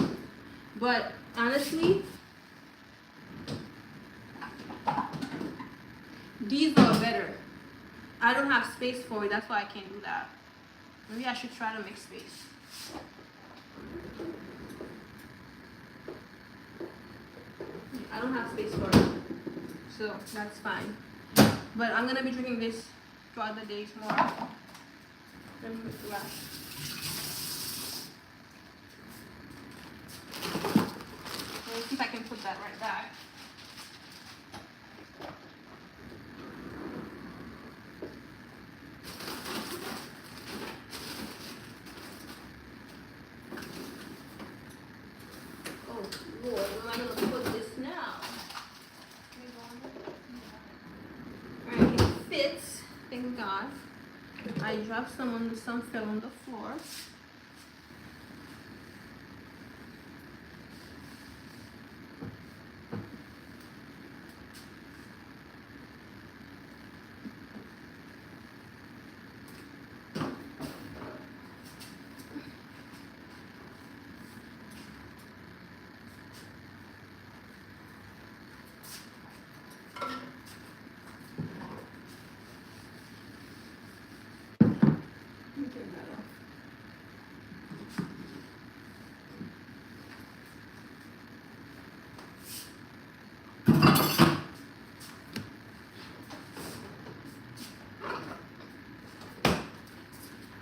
but honestly, these are better. I don't have space for it, that's why I can't do that. Maybe I should try to make space. I don't have space for it, so that's fine. But I'm gonna be drinking this throughout the day tomorrow. Let me put the rest. Let's see if I can put that right back. Oh Lord, where am I gonna put this now? Alright, it fits, thank God. I dropped some fell on the floor.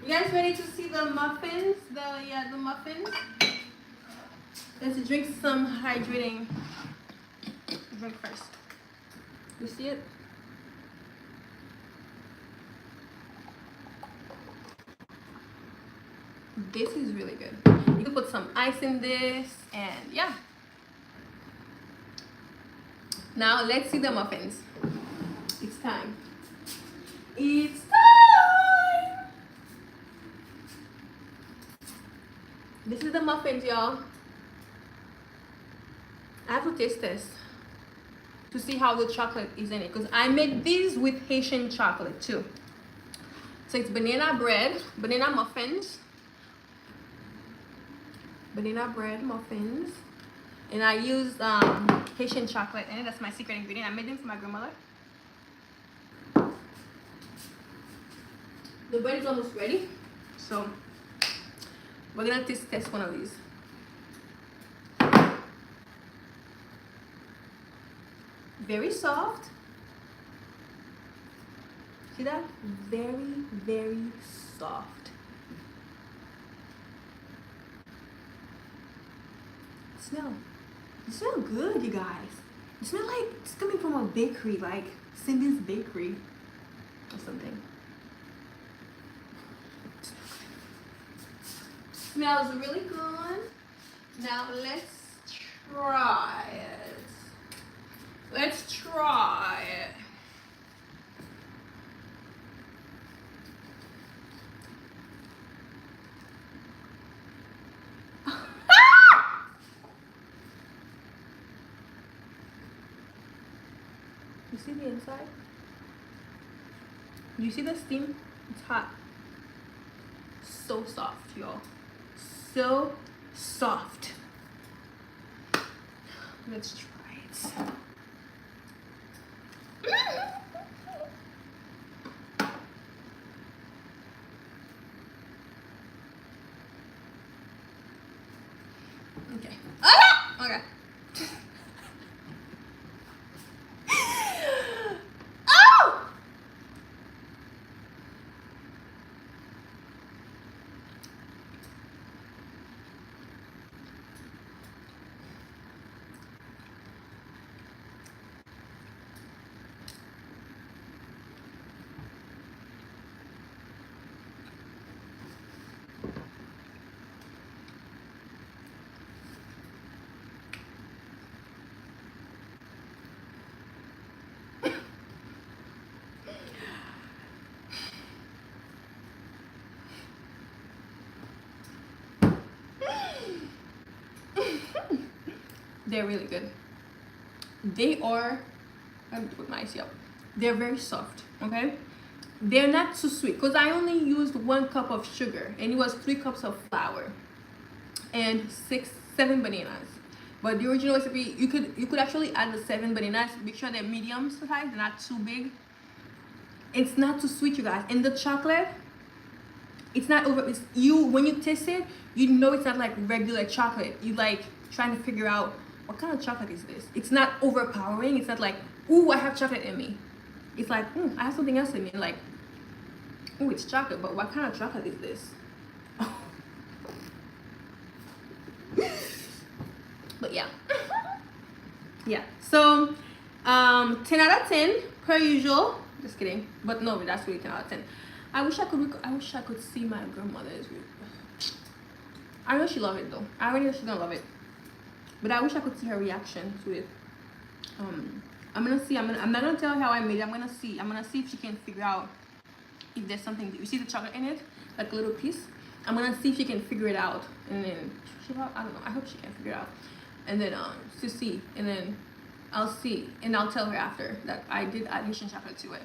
You guys ready to see the muffins? The muffins. Let's drink some hydrating drink first. You see it? This is really good. You can put some ice in this, and yeah. Now let's see the muffins. It's time. It's time. This is the muffins, y'all. I have to taste this to see how the chocolate is in it, because I made these with Haitian chocolate too. So it's banana bread, banana muffins, and I used Haitian chocolate in it. That's my secret ingredient. I made them for my grandmother. The bread is almost ready, so we're gonna test one of these. Very soft. See that? Very, very soft. You smell good, you guys. You smell like it's coming from a bakery, like Sendy's bakery or something. Smells really good. Now let's try it. Let's try it. You see the inside? You see the steam? It's hot. So soft, y'all. So soft. Let's try it. Okay. Ah! Okay. Oh! They're really good. They are, let me put my eyes up. They're very soft, okay? They're not too sweet because I only used 1 cup of sugar and it was 3 cups of flour and 7 bananas. But the original recipe, you could actually add the 7 bananas. Make sure they're medium size, they're not too big. It's not too sweet, you guys. And the chocolate, it's not over. It's when you taste it, you know it's not like regular chocolate. You like trying to figure out what kind of chocolate is this. It's not overpowering. It's not like, ooh, I have chocolate in me. It's like, I have something else in me. Like, ooh, it's chocolate, but what kind of chocolate is this? But yeah. Yeah. So 10 out of 10 per usual. Just kidding. But no, that's really 10 out of 10. I wish I could see my grandmother's. I know she loved it though. I already know she's gonna love it. But I wish I could see her reaction to it. I'm gonna see. I'm not gonna tell her how I made it. I'm gonna see if she can figure out if there's something. You see the chocolate in it, like a little piece. I'm gonna see if she can figure it out, and then I don't know. I hope she can figure it out, and then to see, and then I'll see, and I'll tell her after that I did add Haitian chocolate to it.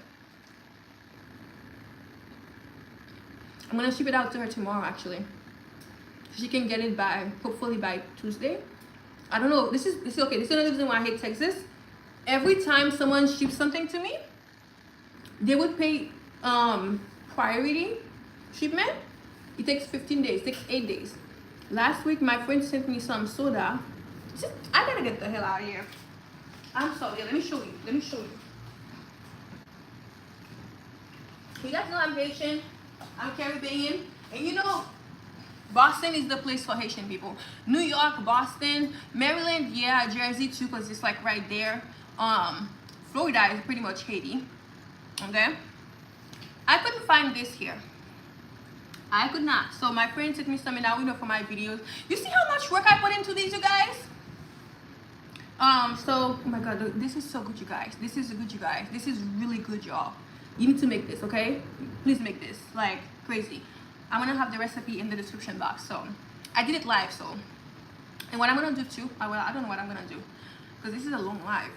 I'm gonna ship it out to her tomorrow, actually. She can get it hopefully by Tuesday. I don't know. This is okay. This is another reason why I hate Texas. Every time someone ships something to me, they would pay priority shipment. It takes 15 days. It takes 8 days. Last week, my friend sent me some soda. I gotta get the hell out of here. I'm sorry. Let me show you. You guys know I'm Haitian. I'm Caribbean, and you know, Boston is the place for Haitian people. New York, Boston, Maryland, yeah, Jersey too, because it's like right there. Florida is pretty much Haiti. Okay, I couldn't find this here. I could not. So my friend sent me some, and now we know for my videos. You see how much work I put into these, you guys? So, oh my god, this is so good, you guys. This is good, you guys. This is really good, y'all. You need to make this, okay? Please make this, like crazy. I'm gonna have the recipe in the description box. So I did it live, so. And what I'm gonna do too, well, I don't know what I'm gonna do, because this is a long live.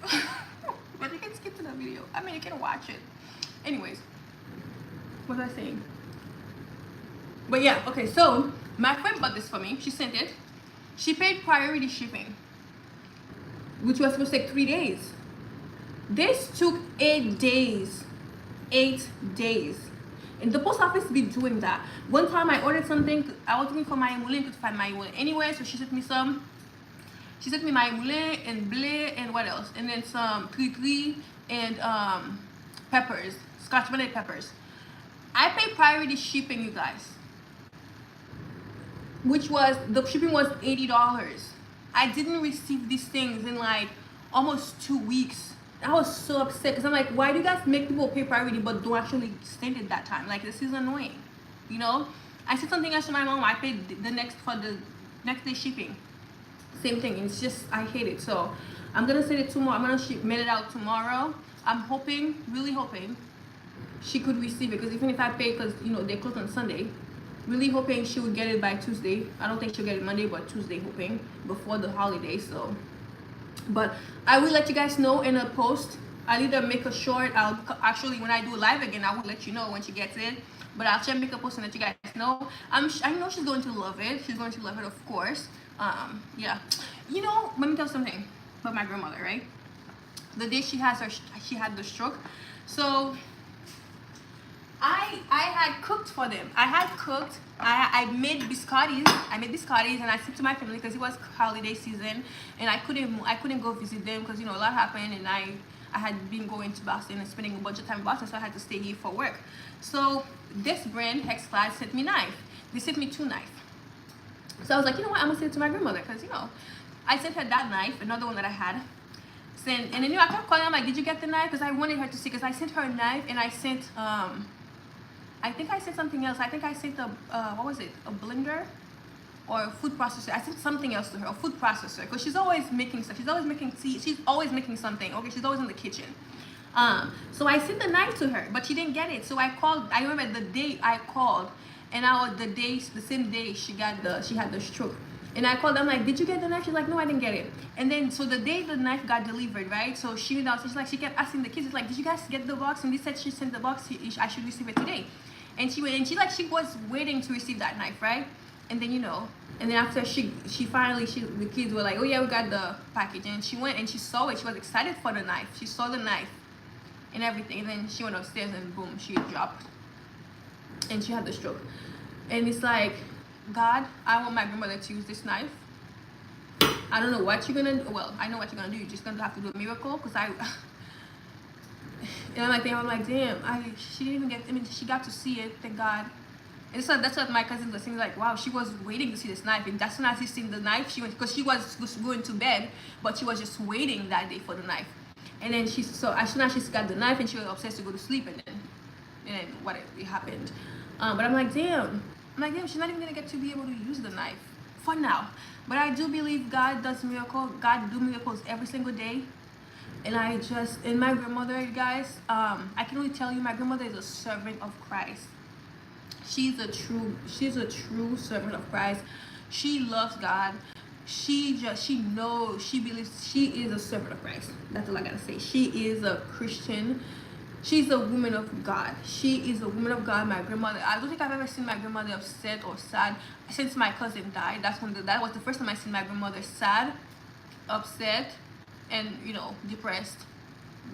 But you can skip to the video. I mean, you can watch it. Anyways, what was I saying? But yeah, okay, so my friend bought this for me. She sent it. She paid priority shipping, which was supposed to take 3 days. This took 8 days. 8 days. And the post office be doing that. One time I ordered something, I was looking for my moulin, could find my moulin anyway, so she sent me some. She sent me my moulin and blé and what else? And then some cuisines and peppers, scotch bonnet peppers. I paid priority shipping, you guys, which was, the shipping was $80. I didn't receive these things in like almost 2 weeks. I was so upset because I'm like, why do you guys make people pay priority but don't actually send it that time? Like, this is annoying, you know? I said something else to my mom. I paid the next day shipping. Same thing. It's just, I hate it. So I'm gonna send it tomorrow. I'm gonna mail it out tomorrow. I'm hoping, really hoping, she could receive it, because even if I pay, because you know they close on Sunday, really hoping she would get it by Tuesday. I don't think she'll get it Monday, but Tuesday, hoping before the holiday. So, but I will let you guys know in a post. I'll either make a short, I'll actually, when I do live again, I will let you know when she gets it. But I'll try to make a post and let you guys know. I know she's going to love it. She's going to love it, of course. Yeah. You know, let me tell you something about my grandmother, right? The day she had the stroke. So I had cooked for them. I made biscottis. And I said to my family, because it was holiday season and I couldn't go visit them because, you know, a lot happened, and I had been going to Boston and spending a bunch of time in Boston, so I had to stay here for work. So this brand, Hex Class, sent me knife. They sent me 2 knives. So I was like, you know what, I'm gonna send it to my grandmother, because, you know, I sent her that knife, another one that I had. And then, you know, I kept calling. I'm like, did you get the knife? Because I wanted her to see, because I sent her a knife, and I sent I think I sent something else. I think I sent a what was it, a blender or a food processor. I sent something else to her, a food processor, because she's always making stuff. She's always making tea. She's always making something. Okay, she's always in the kitchen. So I sent the knife to her, but she didn't get it. So I called. I remember the day I called, and the same day she had the stroke. And I called. I'm like, did you get the knife? She's like, no, I didn't get it. And then, so the day the knife got delivered, right? So she went out. She's like, she kept asking the kids, like, did you guys get the box? And they said she sent the box. I should receive it today. And she went, and she was waiting to receive that knife, right? And then, you know, and then after the kids were like, oh yeah, we got the package. And she went and she saw it. She was excited for the knife. She saw the knife and everything. And then she went upstairs and boom, she dropped. And she had the stroke. And it's like, God, I want my grandmother to use this knife. I don't know what you're gonna do. Well, I know what you're gonna do. You're just gonna have to do a miracle, because and I'm like, damn, she didn't even get, I mean, she got to see it, thank God. And so that's what my cousins were saying, like, wow, she was waiting to see this knife. And that's when I seen the knife, she went, because she was going to bed, but she was just waiting that day for the knife. And then so as soon as she got the knife, and she was obsessed to go to sleep, and then what it happened. But I'm like, damn, she's not even gonna get to be able to use the knife for now. But I do believe God does miracles. God do miracles every single day. And my grandmother, you guys, I can only tell you, my grandmother is a servant of Christ. She's a true servant of Christ. She loves God. She knows, she believes she is a servant of Christ. That's all I gotta say. She is a Christian. She's a woman of God. She is a woman of God. My grandmother, I don't think I've ever seen my grandmother upset or sad since my cousin died. That was the first time I seen my grandmother sad, upset, and, you know, depressed,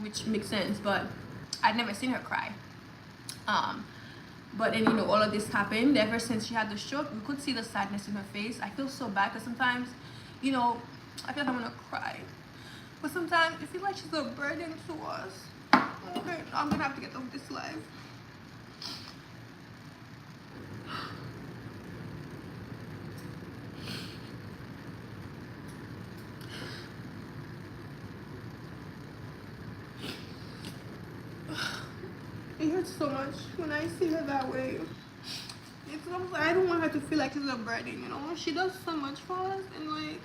which makes sense, but I'd never seen her cry. But then, you know, all of this happened. Ever since she had the stroke, we could see the sadness in her face. I feel so bad, because sometimes, you know, I feel like I'm gonna cry, but sometimes it feels like she's a burden to us. Okay, I'm gonna have to get off this live. It hurts so much when I see her that way. It's almost, I don't want her to feel like she's a burden, you know. She does so much for us, and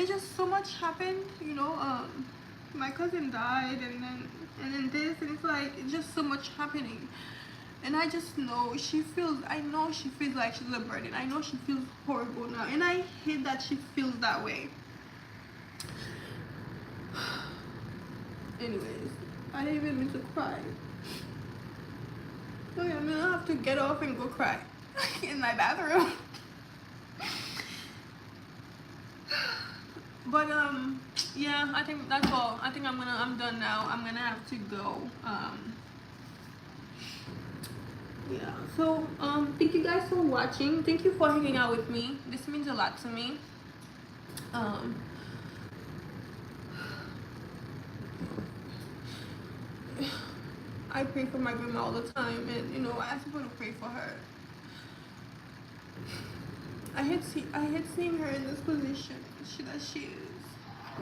it's just so much happened, you know. My cousin died, and then this, and it's like, it's just so much happening. And I just know I know she feels like she's a burden. I know she feels horrible now. And I hate that she feels that way. Anyways, I didn't even mean to cry. Okay, I'm gonna have to get off and go cry in my bathroom. But yeah, I think that's all. I think I'm done now. I'm gonna have to go. Yeah, so thank you guys for watching. Thank you for hanging out with me. This means a lot to me. um I pray for my grandma all the time, and you know, I ask people to pray for her. I hate seeing her in this position that she is,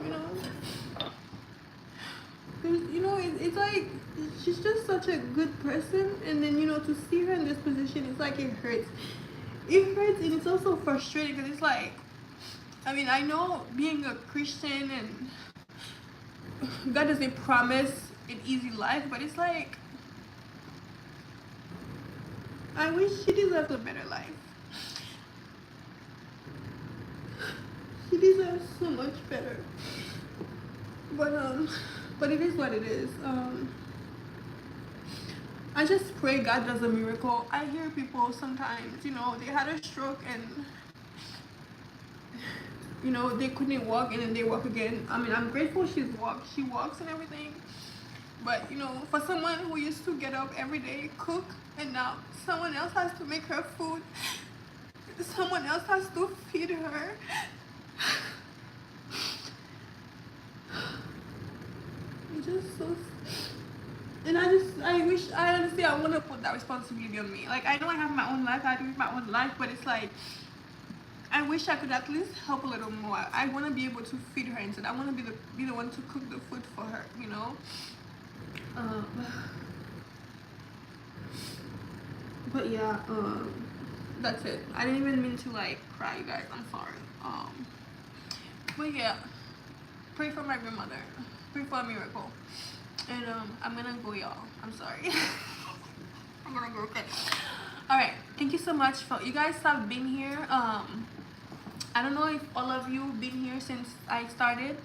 you know. You know, it's like she's just such a good person, and then you know, to see her in this position, it's like it hurts. It hurts, and it's also frustrating because it's like, I mean, I know being a Christian and God doesn't promise an easy life, but it's like I wish she deserves a better life. She deserves so much better. But it is what it is. I just pray God does a miracle. I hear people sometimes, you know, they had a stroke and you know, they couldn't walk and then they walk again. I mean, I'm grateful she walks and everything. But you know, for someone who used to get up every day, cook, and now someone else has to make her food, someone else has to feed her. It's just so. And I wish, I honestly, I want to put that responsibility on me. Like, I know I have my own life, I live my own life, but it's like, I wish I could at least help a little more. I want to be able to feed her instead. I want to be the one to cook the food for her, you know. But yeah, that's it. I didn't even mean to like cry, you guys. I'm sorry. But yeah, pray for my grandmother. Pray for a miracle. And I'm gonna go, y'all. I'm sorry. I'm gonna go. Okay. All right. Thank you so much for you guys have been here. I don't know if all of you been here since I started,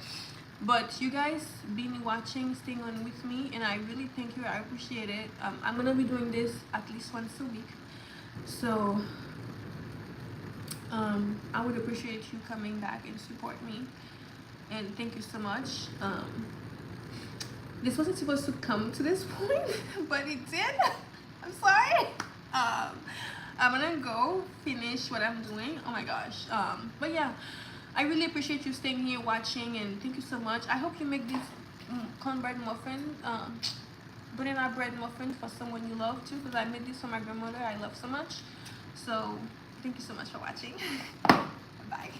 but you guys been watching, staying on with me, and I really thank you. I appreciate it. I'm gonna be doing this at least once a week, so I would appreciate you coming back and support me. And thank you so much. This wasn't supposed to come to this point, but it did. I'm sorry. I'm gonna go finish what I'm doing. Oh my gosh. But yeah, I really appreciate you staying here watching, and thank you so much. I hope you make this cornbread muffin, banana bread muffin for someone you love too, because I made this for my grandmother. I love so much. So thank you so much for watching. Bye.